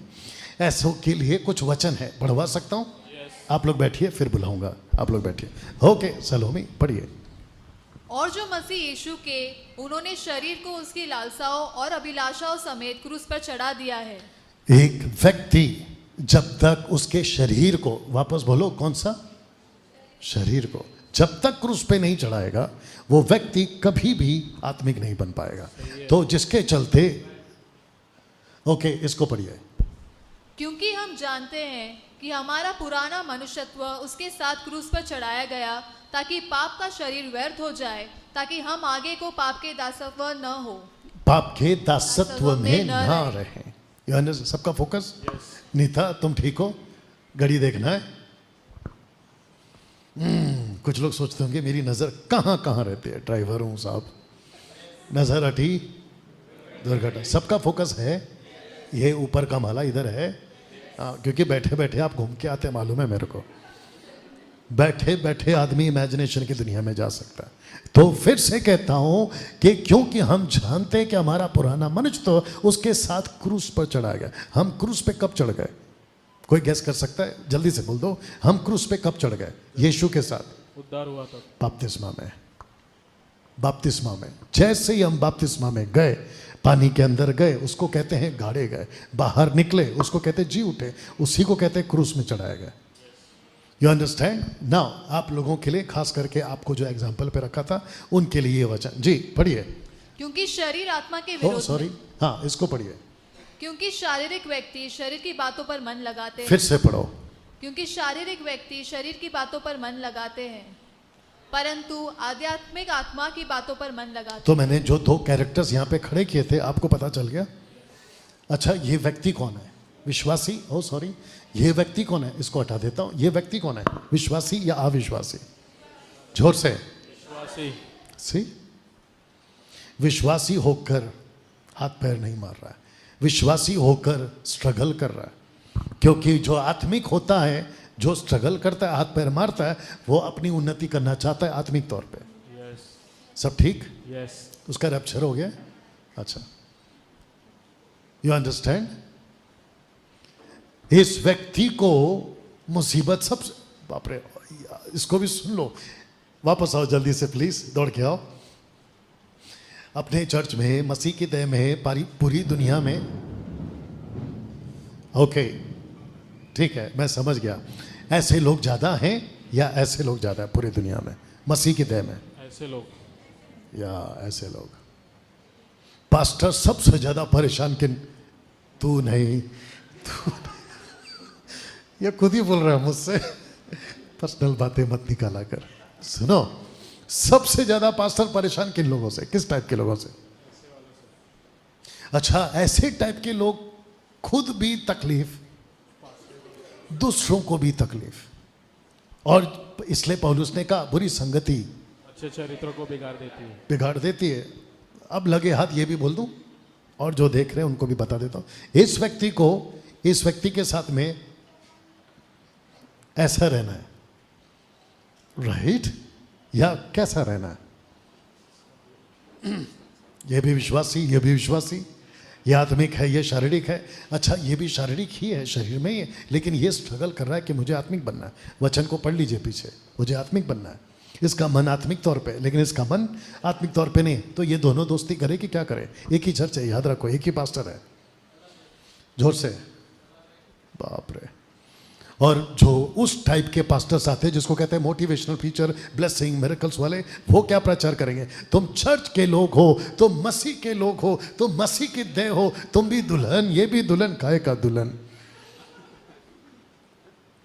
A: ऐसों के लिए कुछ वचन है, पढ़वा सकता हूँ? आप लोग बैठिए, फिर बुलाऊंगा, आप लोग बैठिए। ओके सलोमी पढ़िए।
C: और जो मसीह यीशु के, उन्होंने शरीर को उसकी लालसाओं और अभिलाषाओं समेत क्रूस पर चढ़ा दिया है।
A: एक व्यक्ति जब तक उसके शरीर को, वापस बोलो कौन सा शरीर को, जब तक क्रूस पे नहीं चढ़ाएगा वो व्यक्ति कभी भी आत्मिक नहीं बन पाएगा। तो जिसके चलते, ओके इसको पढ़िए।
C: क्योंकि हम जानते हैं कि हमारा पुराना मनुष्यत्व उसके साथ क्रूस पर चढ़ाया गया, ताकि पाप का शरीर व्यर्थ हो जाए, ताकि हम आगे को पाप के दासत्व न हो,
A: पाप के दासत्व में ना रहे। यानी सबका फोकस। नीता तुम ठीक हो? घड़ी देखना है। कुछ लोग सोचते होंगे मेरी नजर कहाँ कहाँ रहती है, ड्राइवर हूँ साहब, नजर हटी दुर्घटना। सबका फोकस है, ये ऊपर का माला इधर है, क्योंकि बैठे बैठे आप घूम के आते मालूम है मेरे को। बैठे बैठे आदमी इमेजिनेशन की दुनिया में जा सकता है। तो फिर से कहता हूं कि क्योंकि हम जानते हैं कि हमारा पुराना मनुष्य तो उसके साथ क्रूस पर चढ़ा गया। हम क्रूस पे कब चढ़ गए? कोई गैस कर सकता है? जल्दी से बोल दो, हम क्रूस पे कब चढ़ गए? यीशु के साथ
B: उद्धार हुआ तब।
A: बपतिस्मा में। बपतिस्मा में जैसे ही हम बपतिस्मा में गए, पानी के अंदर गए, उसको कहते हैं गाड़े गए। बाहर निकले, उसको कहते हैं जी उठे। उसी को कहते हैं क्रूस में चढ़ाया गया। You understand now? आप लोगों के लिए, खास करके आपको जो एग्जाम्पल पे रखा था उनके लिए ये वचन जी पढ़िए।
C: क्योंकि शरीर आत्मा के
A: ओ
C: विरोध
A: सॉरी,
C: में,
A: हाँ इसको पढ़िए,
C: क्योंकि शारीरिक व्यक्ति शरीर की बातों पर मन लगाते हैं।
A: फिर से पढ़ो।
C: क्योंकि शारीरिक व्यक्ति शरीर की बातों पर मन लगाते हैं, परंतु आध्यात्मिक आत्मा की बातों पर मन लगाते
A: तो मैंने जो दो कैरेक्टर्स यहाँ पे खड़े किए थे, आपको पता चल गया? अच्छा, ये व्यक्ति कौन है? विश्वासी? ओ सॉरी, ये व्यक्ति कौन है? इसको हटा देता हूँ। ये व्यक्ति कौन है? विश्वासी या अविश्वासी? जोर से।
B: विश्वासी।
A: सी, विश्वासी होकर हाथ पैर नहीं मार रहा है, विश्वासी होकर स्ट्रगल कर रहा है। क्योंकि जो आत्मिक होता है, जो स्ट्रगल करता है, हाथ पैर मारता है, वो अपनी उन्नति करना चाहता है आत्मिक तौर पे।
B: यस
A: सब ठीक?
B: यस।
A: उसका रैप्चर हो गया? अच्छा, यू अंडरस्टैंड? इस व्यक्ति को मुसीबत सबसे, बाप रे, इसको भी सुन लो। वापस आओ जल्दी से प्लीज, दौड़ के आओ। अपने चर्च में, मसीह की दया में, पूरी दुनिया में, ओके ठीक है, मैं समझ गया। ऐसे लोग ज्यादा हैं या ऐसे लोग ज्यादा है पूरी दुनिया में मसीह की दया में?
B: ऐसे लोग
A: या ऐसे लोग। पास्टर सबसे ज्यादा परेशान किन? तू नहीं, तू नहीं। ये खुद ही बोल रहा है मुझसे। पर्सनल बातें मत निकाला कर। सुनो, सबसे ज्यादा पास्टर परेशान किन लोगों से? किस टाइप के लोगों से? अच्छा, ऐसे टाइप के लोग खुद भी तकलीफ, दूसरों को भी तकलीफ। और इसलिए पौलुस ने कहा बुरी संगति
B: अच्छे चरित्रों को बिगाड़ देती है।
A: बिगाड़ देती है। अब लगे हाथ ये भी बोल दूं, और जो देख रहे हैं उनको भी बता देता हूं। इस व्यक्ति के साथ में ऐसा रहना है, राइट? या कैसा रहना है? ये भी विश्वासी, ये भी विश्वासी, ये आत्मिक है, ये शारीरिक है। अच्छा, ये भी शारीरिक ही है, शरीर में ही है, लेकिन ये स्ट्रगल कर रहा है कि मुझे आत्मिक बनना है। वचन को पढ़ लीजिए पीछे, मुझे आत्मिक बनना है। इसका मन आत्मिक तौर पे, लेकिन इसका मन आत्मिक तौर पे नहीं। तो ये दोनों दोस्ती करे कि क्या करे? एक ही चर्च है, याद रखो, एक ही पास्टर है। जोर से, बाप रे। और जो उस टाइप के पास्टर्स आते हैं जिसको कहते हैं मोटिवेशनल फीचर, ब्लेसिंग, मिरेकल्स वाले, वो क्या प्रचार करेंगे? तुम चर्च के लोग हो, तुम मसीह के लोग हो, तुम मसीह की देह हो, तुम भी दुल्हन, ये भी दुल्हन, काहे का दुल्हन।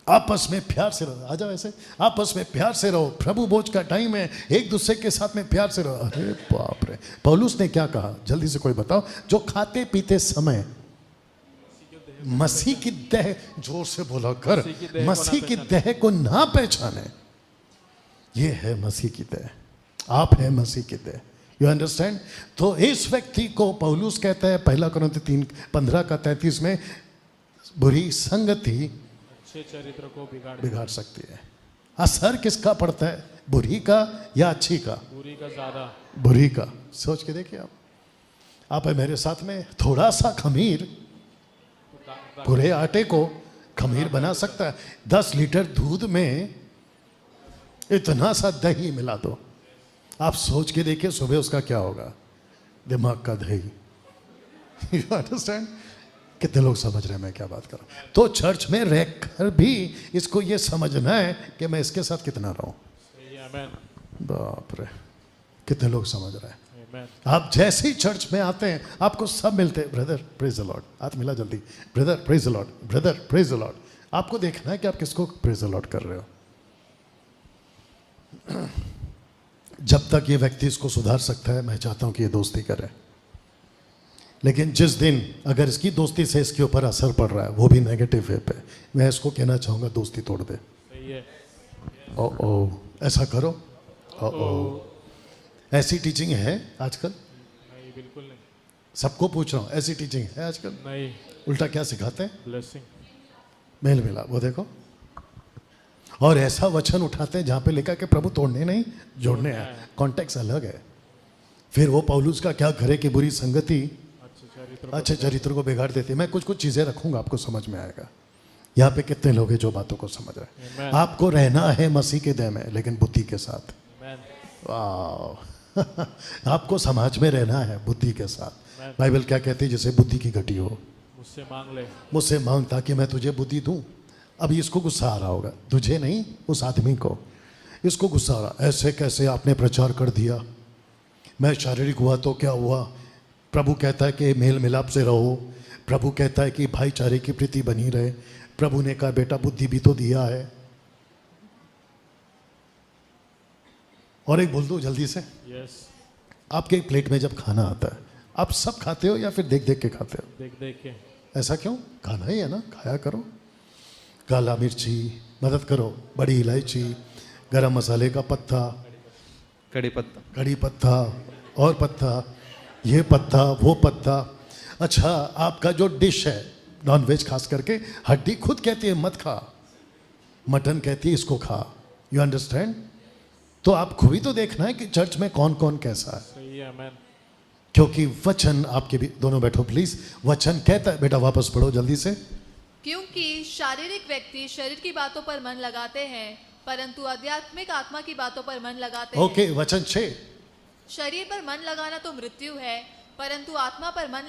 A: आपस में प्यार से रहो। आ जाओ, ऐसे आपस में प्यार से रहो, प्रभु भोज का टाइम है, एक दूसरे के साथ में प्यार से रहो। अरे बाप रे, पौलुस ने क्या कहा? जल्दी से कोई बताओ। जो खाते पीते समय मसीह की देह, जोर से बोला कर, मसीह की देह को ना पहचाने। ये है मसीह की देह, आप है मसीह की देह। You understand? तो इस व्यक्ति को पौलुस कहता है 1 कुरिन्थियों 3:15-33 में, बुरी संगति
B: अच्छे चरित्र को
A: बिगाड़ सकती है। असर किसका पड़ता है? बुरी का या अच्छी का?
B: बुरी का ज्यादा।
A: बुरी का। सोच के देखिए, आप है मेरे साथ में, थोड़ा सा खमीर पूरे आटे को खमीर बना सकता है। 10 लीटर दूध में इतना सा दही मिला दो, आप सोच के देखिए सुबह उसका क्या होगा? दिमाग का दही। You understand? कितने लोग समझ रहे हैं मैं क्या बात कर रहा हूं? तो चर्च में रहकर भी इसको ये समझना है कि मैं इसके साथ कितना रहूं। बाप रे, कितने लोग समझ रहे हैं? आप जैसे ही चर्च में आते हैं, आपको सब मिलते हैं। ब्रदर प्रेज द लॉर्ड, हाथ मिला जल्दी। Brother praise the Lord, brother praise the Lord. आपको देखना है कि आप किसको प्रेज द लॉर्ड कर रहे हो। जब तक ये व्यक्ति इसको सुधार सकता है, मैं चाहता हूं कि ये दोस्ती करे। लेकिन जिस दिन अगर इसकी दोस्ती से इसके ऊपर असर पड़ रहा है, वो भी नेगेटिव वे पे, मैं इसको कहना चाहूंगा दोस्ती तोड़ दे। ओ ऐसा करो। ओ ऐसी टीचिंग है आजकल?
B: नहीं, बिल्कुल नहीं।
A: सबको पूछ रहा हूँ, ऐसी टीचिंग है आजकल?
B: नहीं।
A: उल्टा क्या सिखाते हैं?
B: ब्लेसिंग,
A: मेल मिला, वो देखो। और ऐसा वचन उठाते हैं जहाँ पे लिखा कि प्रभु तोड़ने नहीं जोड़ने हैं, कॉन्टेक्स्ट अलग है। फिर वो पौलुस का क्या करे कि बुरी संगति अच्छे चरित्र को बिगाड़ देती है। मैं कुछ कुछ चीज़ें रखूंगा, आपको समझ में आएगा। यहाँ पे कितने लोग हैं जो बातों को समझ रहे हैं।
B: Amen.
A: आपको रहना है मसीह के देह में, लेकिन बुद्धि के साथ।
B: Amen.
A: वाह आपको समाज में रहना है बुद्धि के साथ।
B: Amen.
A: बाइबल क्या कहती है? जैसे बुद्धि की घटी हो,
B: मुझसे मांग ले।
A: मुझसे मांग ताकि मैं तुझे बुद्धि दूं। अभी इसको गुस्सा आ रहा होगा, तुझे नहीं, उस आदमी को। इसको गुस्सा आ रहा, ऐसे कैसे आपने प्रचार कर दिया, मैं शारीरिक हुआ तो क्या हुआ। प्रभु कहता है कि मेल मिलाप से रहो, प्रभु कहता है कि भाईचारे की प्रीति बनी रहे। प्रभु ने कहा बेटा बुद्धि भी तो दिया है। और एक बोल दो जल्दी से,
B: यस,
A: आपके प्लेट में जब खाना आता है, आप सब खाते हो या फिर देख देख के खाते हो?
B: देख देख के।
A: ऐसा क्यों? खाना ही है ना, खाया करो। काला मिर्ची मदद करो, बड़ी इलायची, गरम मसाले का पत्ता,
D: कड़ी पत्ता,
A: कड़ी पत्ता और पत्ता, ये पत्ता वो पत्ता। अच्छा आपका जो डिश है नॉन वेज, खास करके हड्डी खुद कहती है मत खा, मटन कहती है इसको खा। You understand? तो आपको भी तो देखना है कि चर्च में कौन कौन कैसा है,
B: सही है। मैन,
A: क्योंकि वचन आपके भी। दोनों बैठो प्लीज। वचन कहता है, बेटा वापस पढ़ो जल्दी से।
C: क्योंकि शारीरिक व्यक्ति शरीर की बातों पर मन लगाते हैं, परंतु आध्यात्मिक आत्मा की बातों पर मन लगाते हैं।
A: ओके, वचन 6।
C: शरीर पर मन लगाना तो मृत्यु है, परंतु आत्मा पर मन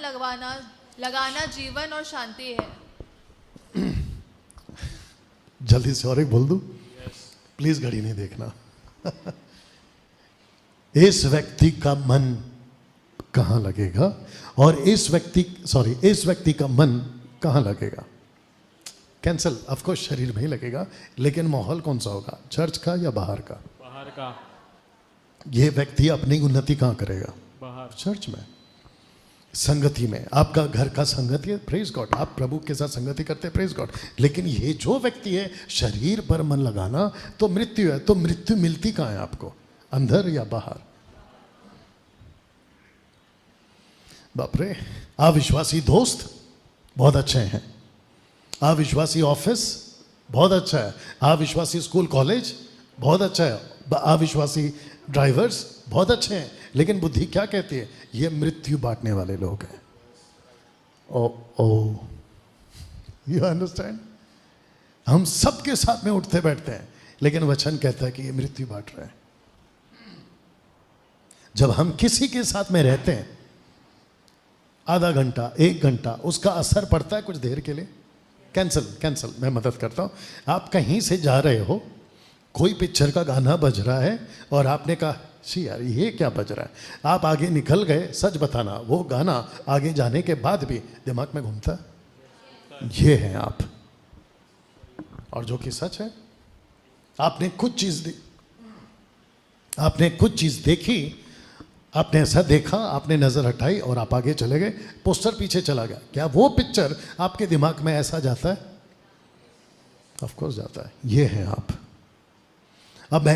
C: लगाना जीवन और शांति है।
A: जल्दी से और एक बोल दूं, प्लीज घड़ी नहीं देखना। इस व्यक्ति का मन कहां लगेगा और इस व्यक्ति का मन कहां लगेगा? कैंसल, ऑफ कोर्स शरीर में ही लगेगा, लेकिन माहौल कौन सा होगा? चर्च का या बाहर का?
B: बाहर का।
A: ये व्यक्ति अपनी उन्नति कहां करेगा?
B: बाहर।
A: चर्च में, संगति में। आपका घर का संगति है, प्रेज गॉड, आप प्रभु के साथ संगति करते हैं, प्रेज गॉड। लेकिन ये जो व्यक्ति है शरीर पर मन लगाना तो मृत्यु है। तो मृत्यु मिलती कहां है आपको, अंदर या बाहर? बाप रे। अविश्वासी दोस्त बहुत अच्छे हैं, अविश्वासी ऑफिस बहुत अच्छा है, अविश्वासी स्कूल कॉलेज बहुत अच्छा है, अविश्वासी ड्राइवर्स बहुत अच्छे हैं, लेकिन बुद्धि क्या कहती है? ये मृत्यु बांटने वाले लोग हैं। ओ यू अंडरस्टैंड? हम सबके साथ में उठते बैठते हैं, लेकिन वचन कहता है कि ये मृत्यु बांट रहे हैं। जब हम किसी के साथ में रहते हैं आधा घंटा 1 घंटा, उसका असर पड़ता है कुछ देर के लिए। कैंसल, मैं मदद करता हूं। आप कहीं से जा रहे हो, कोई पिक्चर का गाना बज रहा है और आपने कहा शी यार ये क्या बज रहा है, आप आगे निकल गए। सच बताना, वो गाना आगे जाने के बाद भी दिमाग में घूमता है। ये है आप। और जो कि सच है, आपने कुछ चीज देखी, आपने ऐसा देखा, आपने नजर हटाई और आप आगे चले गए, पोस्टर पीछे चला गया। क्या वो पिक्चर आपके दिमाग में ऐसा जाता है? ऑफ कोर्स जाता है। ये है आप। अब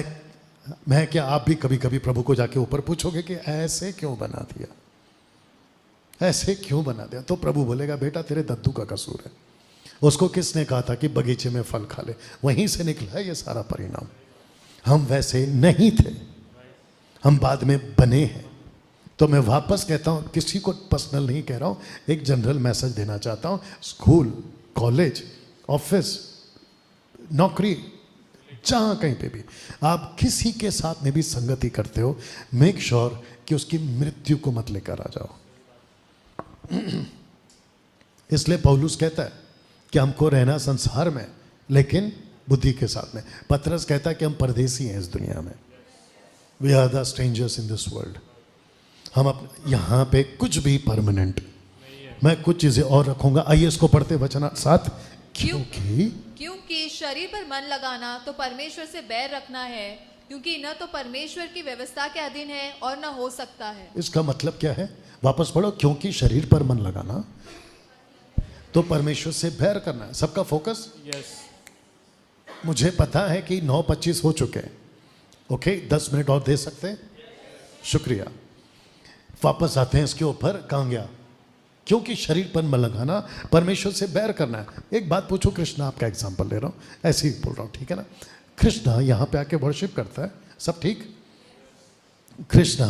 A: मैं क्या, आप भी कभी कभी प्रभु को जाके ऊपर पूछोगे कि ऐसे क्यों बना दिया, ऐसे क्यों बना दिया? तो प्रभु बोलेगा बेटा तेरे दद्दू का कसूर है। उसको किसने कहा था कि बगीचे में फल खा ले? वहीं से निकला है ये सारा परिणाम। हम वैसे नहीं थे, हम बाद में बने हैं। तो मैं वापस कहता हूं, किसी को पर्सनल नहीं कह रहा हूं, एक जनरल मैसेज देना चाहता हूं। स्कूल, कॉलेज, ऑफिस, नौकरी, जहां कहीं पे भी आप किसी के साथ में भी संगति करते हो, मेक श्योर कि उसकी मृत्यु को मत लेकर आ जाओ। इसलिए पौलुस कहता है कि हमको रहना संसार में, लेकिन बुद्धि के साथ में। पतरस कहता है कि हम परदेसी हैं इस दुनिया में। We are the strangers in this world. हम यहाँ पे कुछ भी परमानेंट। मैं कुछ चीजें और रखूंगा। आइए इसको पढ़ते वचन 7। क्योंकि
C: शरीर पर मन लगाना तो परमेश्वर से बैर रखना है, क्योंकि न तो परमेश्वर की व्यवस्था के अधीन है और न हो सकता है।
A: इसका मतलब क्या है? वापस पढ़ो। क्योंकि शरीर पर मन लगाना तो परमेश्वर से बैर करना है। सबका फोकस।
B: यस,
A: मुझे पता है कि 9:25 हो चुके हैं। ओके, 10 मिनट और दे सकते हैं? शुक्रिया। वापस आते हैं इसके ऊपर। कहां गया? क्योंकि शरीर पर मन लगाना परमेश्वर से बैर करना है। एक बात पूछो, कृष्ण आपका एग्जाम्पल ले रहा हूं, ऐसे ही बोल रहा हूं, ठीक है ना? कृष्णा यहाँ पे आके वर्शिप करता है, सब ठीक। कृष्णा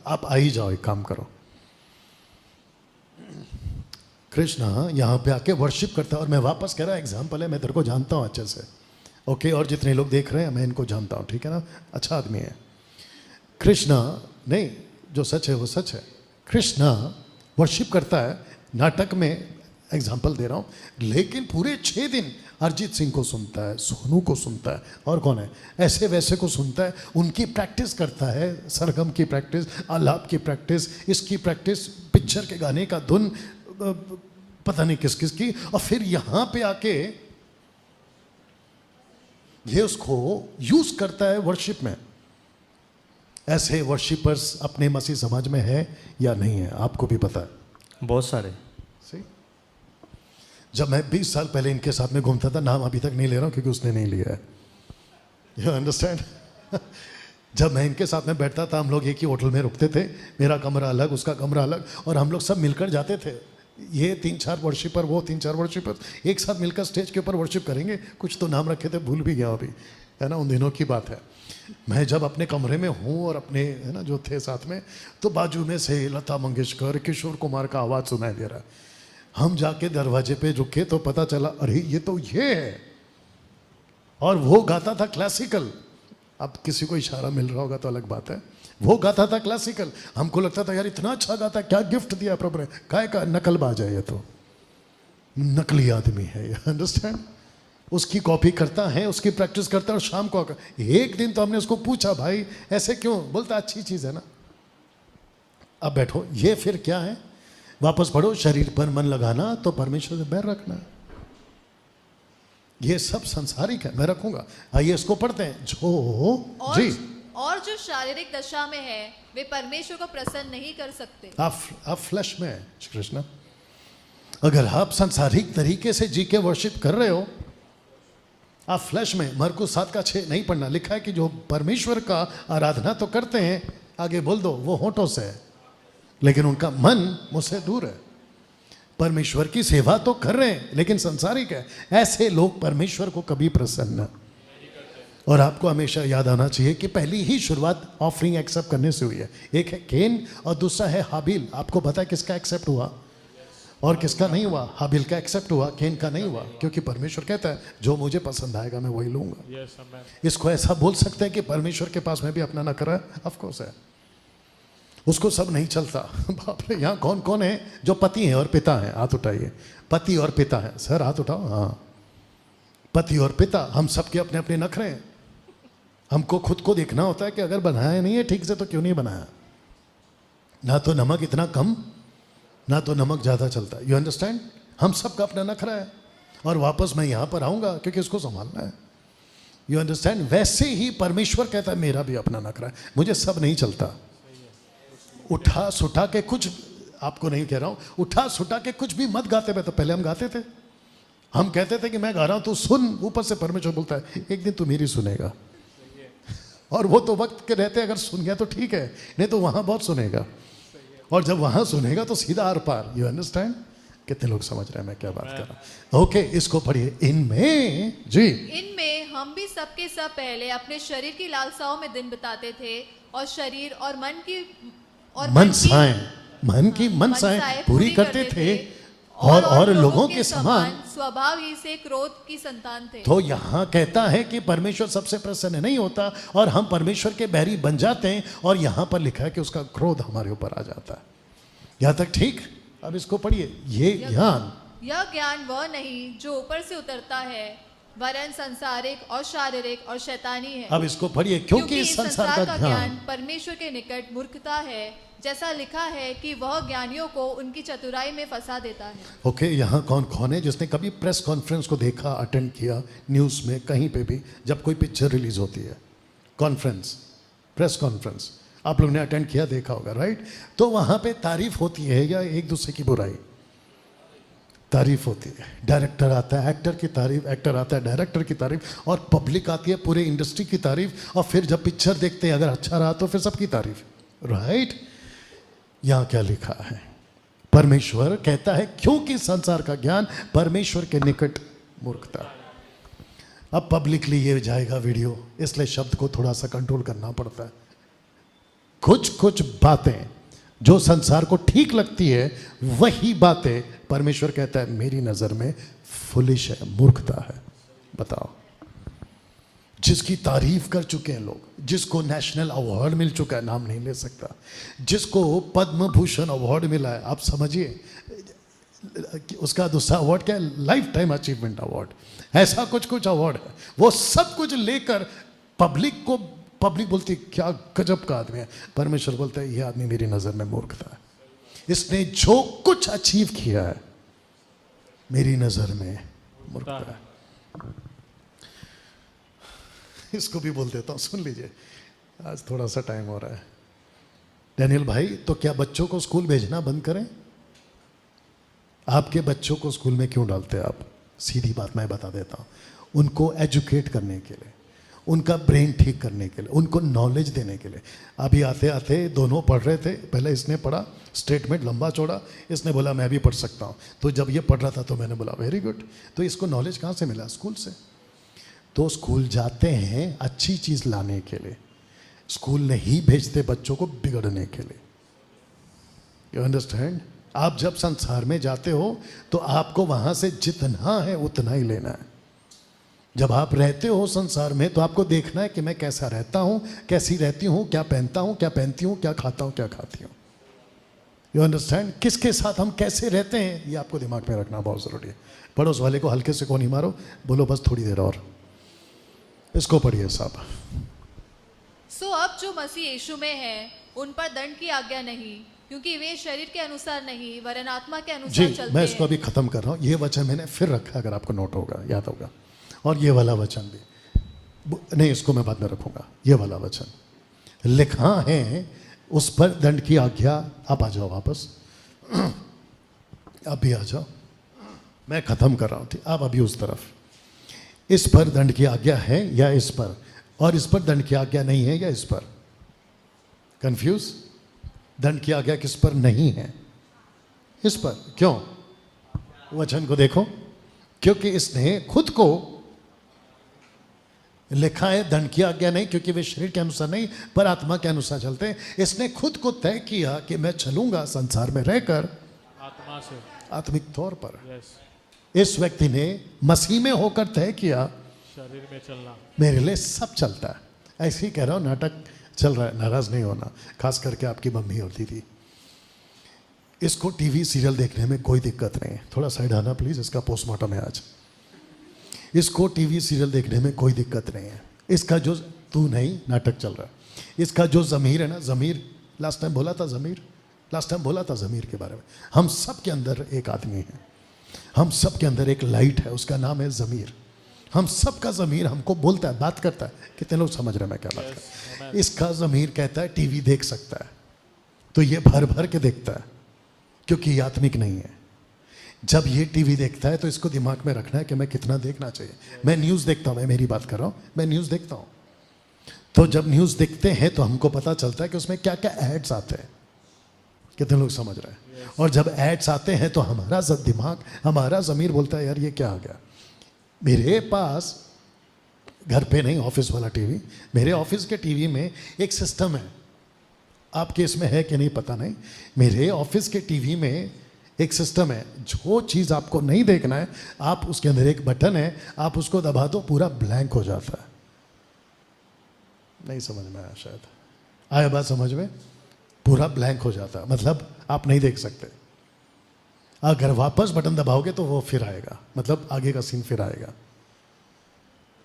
A: आप आ ही जाओ, एक काम करो। कृष्णा यहाँ पे आके वर्शिप करता है, और मैं वापस कह रहा एग्जाम्पल है, मैं तेरे को जानता हूँ अच्छे से, ओके, और जितने लोग देख रहे हैं मैं इनको जानता हूँ, ठीक है ना, अच्छा आदमी है कृष्णा। नहीं, जो सच है वो सच है। कृष्णा वर्शिप करता है, नाटक में एग्जाम्पल दे रहा हूँ, लेकिन पूरे 6 दिन अरिजीत सिंह को सुनता है, सोनू को सुनता है, और कौन है ऐसे वैसे को सुनता है, उनकी प्रैक्टिस करता है, सरगम की प्रैक्टिस, आलाप की प्रैक्टिस, इसकी प्रैक्टिस, पिक्चर के गाने का धुन, पता नहीं किस किस की, और फिर यहाँ पे आके ये उसको यूज करता है वर्शिप में। ऐसे वर्शिपर्स अपने मसीह समाज में है या नहीं है, आपको भी पता है,
D: बहुत सारे।
A: सही। जब मैं 20 साल पहले इनके साथ में घूमता था, नाम अभी तक नहीं ले रहा हूं क्योंकि उसने नहीं लिया है, यू अंडरस्टैंड। जब मैं इनके साथ में बैठता था, हम लोग एक ही होटल में रुकते थे, मेरा कमरा अलग, उसका कमरा अलग, और हम लोग सब मिलकर जाते थे। ये 3-4 वर्शिपर, वो 3-4 वर्शिपर एक साथ मिलकर स्टेज के ऊपर वर्शिप करेंगे। कुछ तो नाम रखे थे, भूल भी गया अभी, है ना, उन दिनों की बात है। मैं जब अपने कमरे में हूँ और अपने, है ना, जो थे साथ में, तो बाजू में से लता मंगेशकर, किशोर कुमार का आवाज़ सुनाई दे रहा है। हम जाके दरवाजे पे रुके तो पता चला, अरे ये तो ये है, और वो गाता था क्लासिकल। अब किसी को इशारा मिल रहा होगा तो अलग बात है, वो गाता था क्लासिकल। हमको लगता था यार इतना अच्छा गाता है, क्या गिफ्ट दिया प्रभु ने, काय का नकलबाज है, ये तो नकली आदमी है, अंडरस्टैंड। उसकी कॉपी करता है, उसकी प्रैक्टिस करता है, और शाम को आकर एक दिन तो हमने उसको पूछा, भाई ऐसे क्यों, बोलता अच्छी चीज है ना। अब बैठो, ये फिर क्या है, वापस पढ़ो, शरीर पर मन लगाना तो परमेश्वर से बैर रखना, ये सब संसारिक है, मैं रखूंगा। आइए इसको पढ़ते हैं। जी,
C: और जो शारीरिक दशा में है वे परमेश्वर को प्रसन्न नहीं कर सकते।
A: आप फ्लैश में है कृष्ण। अगर आप संसारिक तरीके से जी के वर्शिप कर रहे हो, आप फ्लैश में, मरकुस 7:6 नहीं पढ़ना, लिखा है कि जो परमेश्वर का आराधना तो करते हैं, आगे बोल दो, वो होठों से है लेकिन उनका मन मुझसे दूर है। परमेश्वर की सेवा तो कर रहे हैं लेकिन संसारिक है। ऐसे लोग परमेश्वर को कभी प्रसन्न, और आपको हमेशा याद आना चाहिए कि पहली ही शुरुआत ऑफरिंग एक्सेप्ट करने से हुई है। एक है केन और दूसरा है हाबिल। आपको पता है किसका एक्सेप्ट हुआ और किसका नहीं हुआ? हाबिल का एक्सेप्ट हुआ, केन का नहीं हुआ, क्योंकि परमेश्वर कहता है जो मुझे पसंद आएगा मैं वही लूंगा। इसको ऐसा बोल सकते हैं कि परमेश्वर के पास में भी अपना नखरा है? ऑफकोर्स है, उसको सब नहीं चलता। बाप रे, यहाँ कौन कौन है जो पति हैं और पिता हैं? हाथ उठाइए। पति और पिता है सर, हाथ उठाओ। हाँ, पति और पिता, हम सबके अपने अपने नखरे हैं। हमको खुद को देखना होता है कि अगर बनाया नहीं है ठीक से तो क्यों नहीं बनाया। ना तो नमक इतना कम, ना तो नमक ज़्यादा चलता। You understand? हम सबका अपना नखरा है, और वापस मैं यहाँ पर आऊँगा क्योंकि इसको संभालना है। You understand? वैसे ही परमेश्वर कहता है मेरा भी अपना नखरा है, मुझे सब नहीं चलता। उठा सुठा के कुछ, आपको नहीं कह रहा हूँ, उठा सुठा के कुछ भी मत गाते। मैं तो पहले हम गाते थे, हम कहते थे कि मैं गा रहा हूँ तू सुन, ऊपर से परमेश्वर बोलता है एक दिन तू मेरी सुनेगा। और वो तो वक्त के रहते अगर सुन गया तो ठीक है, नहीं तो वहां बहुत सुनेगा, और जब वहां सुनेगा तो सीधा आर पार। You understand? कितने लोग समझ रहे हैं मैं क्या बात कर रहा हूं? ओके, इसको पढ़िए। इनमें, जी,
C: इनमें हम भी सबके सब पहले अपने शरीर की लालसाओं में दिन बिताते थे, और शरीर और मन की
A: मनसाएं पूरी करते थे, और लोगों के समान
C: स्वभाव ही से क्रोध की संतान थे।
A: तो यहाँ कहता है कि परमेश्वर सबसे प्रसन्न नहीं होता और हम परमेश्वर के बैरी बन जाते हैं, और यहाँ पर लिखा है कि उसका क्रोध हमारे ऊपर आ जाता है। यहाँ तक ठीक? अब इसको पढ़िए। ये ज्ञान,
C: यह ज्ञान वह नहीं जो ऊपर से उतरता है, वरन संसारिक और शारीरिक और शैतानी है।
A: अब इसको पढ़िए। क्योंकि इस संसार का ज्ञान
C: परमेश्वर के निकट मूर्खता है, जैसा लिखा है कि वह ज्ञानियों को उनकी चतुराई में फंसा देता है।
A: ओके, यहाँ कौन कौन है जिसने कभी प्रेस कॉन्फ्रेंस को देखा, अटेंड किया, न्यूज़ में कहीं पे भी जब कोई पिक्चर रिलीज होती है, कॉन्फ्रेंस, प्रेस कॉन्फ्रेंस आप लोग ने अटेंड किया, देखा होगा, राइट? तो वहाँ पे तारीफ होती है या एक दूसरे की बुराई? तारीफ होती है। डायरेक्टर आता है, एक्टर की तारीफ, एक्टर आता है, डायरेक्टर की तारीफ, और पब्लिक आती है, पूरे इंडस्ट्री की तारीफ, और फिर जब पिक्चर देखते हैं अगर अच्छा रहा तो फिर सबकी तारीफ, राइट? यहाँ क्या लिखा है? परमेश्वर कहता है क्योंकि संसार का ज्ञान परमेश्वर के निकट मूर्खता। अब पब्लिकली ये जाएगा वीडियो, इसलिए शब्द को थोड़ा सा कंट्रोल करना पड़ता है। कुछ कुछ बातें जो संसार को ठीक लगती है, वही बातें परमेश्वर कहता है मेरी नजर में फुलिश है, मूर्खता है। बताओ, जिसकी तारीफ कर चुके हैं लोग, जिसको नेशनल अवार्ड मिल चुका है, नाम नहीं ले सकता, जिसको पद्म भूषण अवार्ड मिला है, आप समझिए उसका दूसरा अवार्ड क्या है, लाइफ टाइम अचीवमेंट अवार्ड, ऐसा कुछ कुछ अवार्ड है। वो सब कुछ लेकर पब्लिक बोलती है क्या गजब का आदमी है, परमेश्वर बोलता है ये आदमी मेरी नजर में मूर्खता है। इसने जो कुछ अचीव किया है मेरी नजर में मूर्खता है। इसको भी बोल देता हूं, सुन लीजिए, आज थोड़ा सा टाइम हो रहा है। डैनियल भाई, तो क्या बच्चों को स्कूल भेजना बंद करें? आपके बच्चों को स्कूल में क्यों डालते हैं आप? सीधी बात मैं बता देता हूं, उनको एजुकेट करने के लिए, उनका ब्रेन ठीक करने के लिए, उनको नॉलेज देने के लिए। अभी आते आते दोनों पढ़ रहे थे, पहले इसने पढ़ा स्टेटमेंट लंबा चौड़ा, इसने बोला मैं भी पढ़ सकता हूँ। तो जब ये पढ़ रहा था तो मैंने बोला वेरी गुड। तो इसको नॉलेज कहाँ से मिला? स्कूल से। तो स्कूल जाते हैं अच्छी चीज़ लाने के लिए, स्कूल नहीं भेजते बच्चों को बिगड़ने के लिए। You understand? आप जब संसार में जाते हो तो आपको वहाँ से जितना है उतना ही लेना है। जब आप रहते हो संसार में तो आपको देखना है कि मैं कैसा रहता हूँ, कैसी रहती हूँ, क्या पहनता हूँ, क्या पहनती हूँ, क्या खाता हूँ, क्या खाती हूँ। You understand? किसके साथ हम कैसे रहते हैं ये आपको दिमाग में रखना बहुत ज़रूरी है। पड़ोस वाले को हल्के से को नहीं मारो, बोलो बस थोड़ी देर और। इसको पढ़िए साहब।
C: सो अब जो मसीह यीशु में है उन पर दंड की आज्ञा नहीं, क्योंकि वे शरीर के अनुसार नहीं वरन आत्मा के अनुसार
A: जी,
C: चलते
A: मैं इसको
C: हैं।
A: अभी ख़त्म कर रहा हूँ। ये वचन मैंने फिर रखा, अगर आपको नोट होगा, याद होगा। और ये वाला वचन भी नहीं, इसको मैं बाद में रखूँगा। ये वाला वचन लिखा है उस पर दंड की आज्ञा। आप आ जाओ वापस, आप भी आ जाओ, मैं ख़त्म कर रहा हूँ। ठीक, आप अभी उस तरफ। इस पर दंड की आज्ञा है या इस पर, और इस पर दंड की आज्ञा नहीं है या इस पर? कंफ्यूज? दंड की आज्ञा किस पर नहीं है? इस पर। क्यों? वचन को देखो, क्योंकि इसने खुद को लिखा है दंड की आज्ञा नहीं, क्योंकि वे शरीर के अनुसार नहीं पर आत्मा के अनुसार चलते हैं। इसने खुद को तय किया कि मैं चलूंगा संसार में रहकर
B: आत्मा से।
A: आत्मिक तौर पर।
B: यस,
A: इस व्यक्ति ने मसीह में होकर तय किया
B: शरीर में चलना।
A: मेरे लिए सब चलता है। ऐसे ही कह रहा हूँ, नाटक चल रहा है, नाराज नहीं होना, खास करके आपकी मम्मी और दीदी। इसको टीवी सीरियल देखने में कोई दिक्कत नहीं है। थोड़ा साइड आना प्लीज, इसका पोस्टमार्टम है आज। इसको टीवी सीरियल देखने में कोई दिक्कत नहीं है। इसका जो तू नहीं, नाटक चल रहा है। इसका जो ज़मीर है ना, ज़मीर लास्ट टाइम बोला था, ज़मीर लास्ट टाइम बोला था ज़मीर के बारे में। हम सब के अंदर एक आदमी है, हम सब के अंदर एक लाइट है, उसका नाम है ज़मीर। हम सब का ज़मीर हमको बोलता है, बात करता है। कितने लोग समझ रहे हैं मैं क्या बात कर रहा हूं? इसका ज़मीर कहता है टीवी देख सकता है, तो ये भर भर के देखता है, क्योंकि ये आत्मिक नहीं है। जब ये टीवी देखता है तो इसको दिमाग में रखना है कि मैं कितना देखना चाहिए। मैं न्यूज़ देखता हूँ, मैं मेरी बात कर रहा हूँ, मैं न्यूज़ देखता हूँ। तो जब न्यूज़ देखते हैं तो हमको पता चलता है कि उसमें क्या क्या एड्स आते हैं। कितने लोग समझ रहे हैं? और जब एड्स आते हैं तो हमारा दिमाग, हमारा ज़मीर बोलता है यार ये क्या आ गया। मेरे पास घर पे नहीं, ऑफिस वाला टीवी, मेरे ऑफिस के टीवी में एक सिस्टम है, आपके इसमें है कि नहीं पता नहीं। मेरे ऑफिस के टीवी में एक सिस्टम है, जो चीज़ आपको नहीं देखना है, आप उसके अंदर एक बटन है, आप उसको दबा दो, पूरा ब्लैंक हो जाता है। नहीं समझ में आया शायद? आया बात समझ में? पूरा ब्लैंक हो जाता है, मतलब आप नहीं देख सकते। अगर वापस बटन दबाओगे तो वो फिर आएगा, मतलब आगे का सीन फिर आएगा।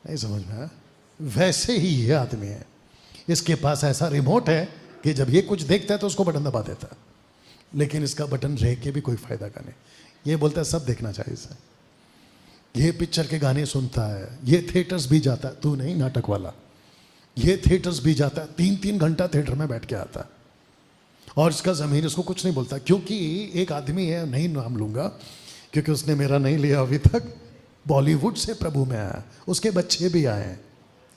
A: नहीं समझ में आया? वैसे ही ये आदमी है, इसके पास ऐसा रिमोट है कि जब ये कुछ देखता है तो उसको बटन दबा देता है, लेकिन इसका बटन रह के भी कोई फायदा का नहीं। ये बोलता है सब देखना चाहिए इसे, ये पिक्चर के गाने सुनता है, ये थिएटर्स भी जाता है, तू नहीं नाटक वाला, ये थिएटर्स भी जाता है, 3-3 घंटा थिएटर में बैठ के आता है। और इसका ज़मीर इसको कुछ नहीं बोलता, क्योंकि एक आदमी है, नहीं नाम लूँगा क्योंकि उसने मेरा नहीं लिया अभी तक, बॉलीवुड से प्रभु में आया, उसके बच्चे भी आए हैं,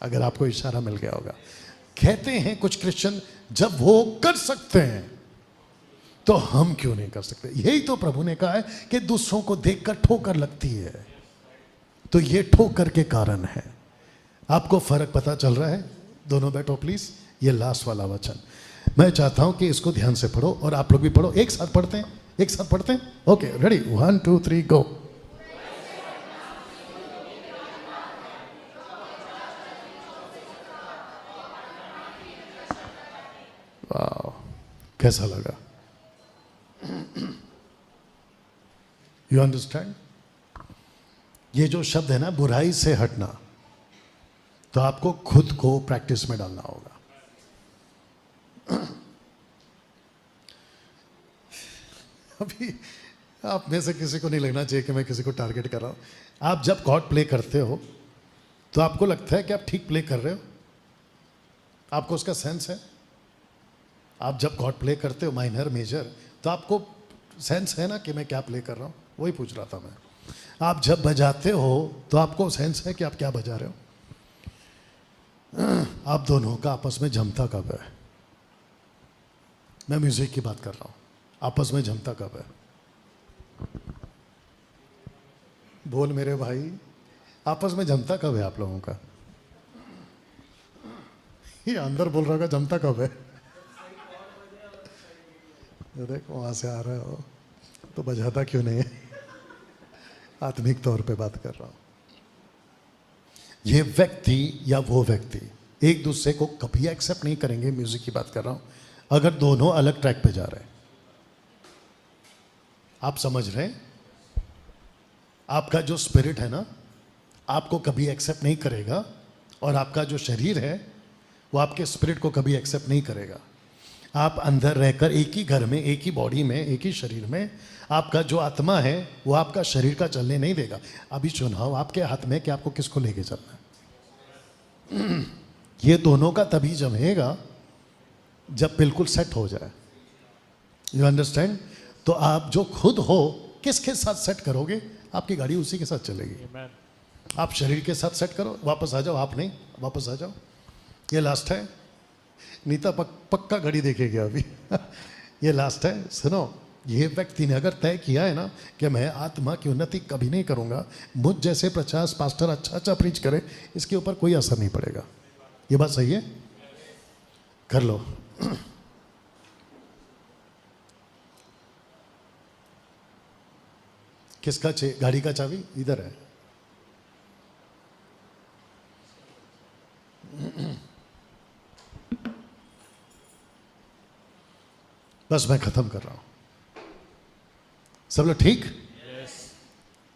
A: अगर आपको इशारा मिल गया होगा। कहते हैं कुछ क्रिश्चियन जब वो कर सकते हैं तो हम क्यों नहीं कर सकते। यही तो प्रभु ने कहा है कि दूसरों को देखकर ठोकर लगती है तो ये ठोकर के कारण है। आपको फर्क पता चल रहा है? दोनों बैठो प्लीज। ये लास्ट वाला वचन मैं चाहता हूं कि इसको ध्यान से पढ़ो, और आप लोग भी पढ़ो। एक साथ पढ़ते हैं, एक साथ पढ़ते हैं। ओके, रेडी, 1 2 3 गो। वाह, कैसा लगा? You understand? ये जो शब्द है ना, बुराई से हटना, तो आपको खुद को प्रैक्टिस में डालना होगा। अभी आप में से किसी को नहीं लगना चाहिए कि मैं किसी को टारगेट कर रहा हूं। आप जब कॉर्ड प्ले करते हो तो आपको लगता है कि आप ठीक प्ले कर रहे हो? आपको उसका सेंस है? आप जब कॉर्ड प्ले करते हो माइनर मेजर, तो आपको सेंस है ना कि मैं क्या प्ले कर रहा हूँ? वही पूछ रहा था मैं। आप जब बजाते हो तो आपको सेंस है कि आप क्या बजा रहे हो? आप दोनों का आपस में जमता कब है? मैं म्यूजिक की बात कर रहा हूँ। आपस में जमता कब है? बोल मेरे भाई, आपस में जमता कब है आप लोगों का? ये अंदर बोल रहा होगा जमता कब है? देखो वहां से आ रहे हो तो बजाता क्यों नहीं है? आत्मिक तौर पे बात कर रहा हूं। ये व्यक्ति या वो व्यक्ति एक दूसरे को कभी एक्सेप्ट नहीं करेंगे। म्यूजिक की बात कर रहा हूं, अगर दोनों अलग ट्रैक पे जा रहे हैं। आप समझ रहे हैं? आपका जो स्पिरिट है ना, आपको कभी एक्सेप्ट नहीं करेगा, और आपका जो शरीर है वो आपके स्पिरिट को कभी एक्सेप्ट नहीं करेगा। आप अंदर रहकर एक ही घर में, एक ही बॉडी में, एक ही शरीर में, आपका जो आत्मा है वो आपका शरीर का चलने नहीं देगा। अभी चुनाव आपके हाथ में कि आपको किसको लेके चलना है। ये दोनों का तभी जमेगा जब बिल्कुल सेट हो जाए। You understand? तो आप जो खुद हो किसके साथ सेट करोगे, आपकी गाड़ी उसी के साथ चलेगी।
B: Amen.
A: आप शरीर के साथ सेट करो, वापस आ जाओ। आप नहीं, वापस आ जाओ। ये लास्ट है। नीता पक्का घड़ी देखेगी अभी। ये लास्ट है। सुनो, ये व्यक्ति ने अगर तय किया है ना कि मैं आत्मा की उन्नति कभी नहीं करूंगा, मुझ जैसे 50 पास्टर अच्छा प्रीच करे, इसके ऊपर कोई असर नहीं पड़ेगा। ये बात सही है? कर लो। किसका गाड़ी का चाबी इधर है। बस मैं खत्म कर रहा हूं। सब लोग ठीक?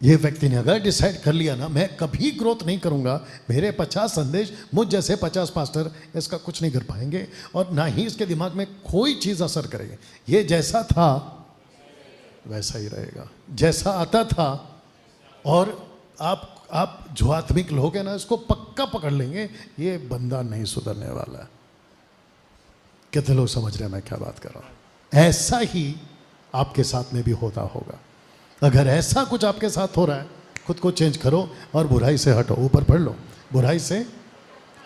A: ये व्यक्ति ने अगर डिसाइड कर लिया ना, मैं कभी ग्रोथ नहीं करूंगा, मेरे 50 संदेश, मुझ जैसे 50 पास्टर इसका कुछ नहीं कर पाएंगे, और ना ही इसके दिमाग में कोई चीज असर करेगी। ये जैसा था वैसा ही रहेगा, जैसा आता था। और आप जो आत्मिक लोग हैं ना, इसको पक्का पकड़ लेंगे, ये बंदा नहीं सुधरने वाला है। कितने लोग समझ रहे हैं मैं क्या बात कर रहा हूं? ऐसा ही आपके साथ में भी होता होगा। अगर ऐसा कुछ आपके साथ हो रहा है, खुद को चेंज करो और बुराई से हटो। ऊपर पढ़ लो, बुराई से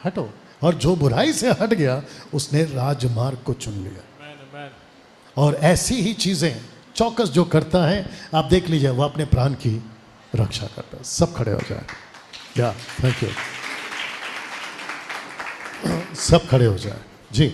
A: हटो। और जो बुराई से हट गया उसने राजमार्ग को चुन लिया।
B: Amen. Amen.
A: और ऐसी ही चीजें चौकस जो करता है, आप देख लीजिए, वो अपने प्राण की रक्षा करता है। सब खड़े हो जाए। या थैंक यू। सब खड़े हो जाए जी।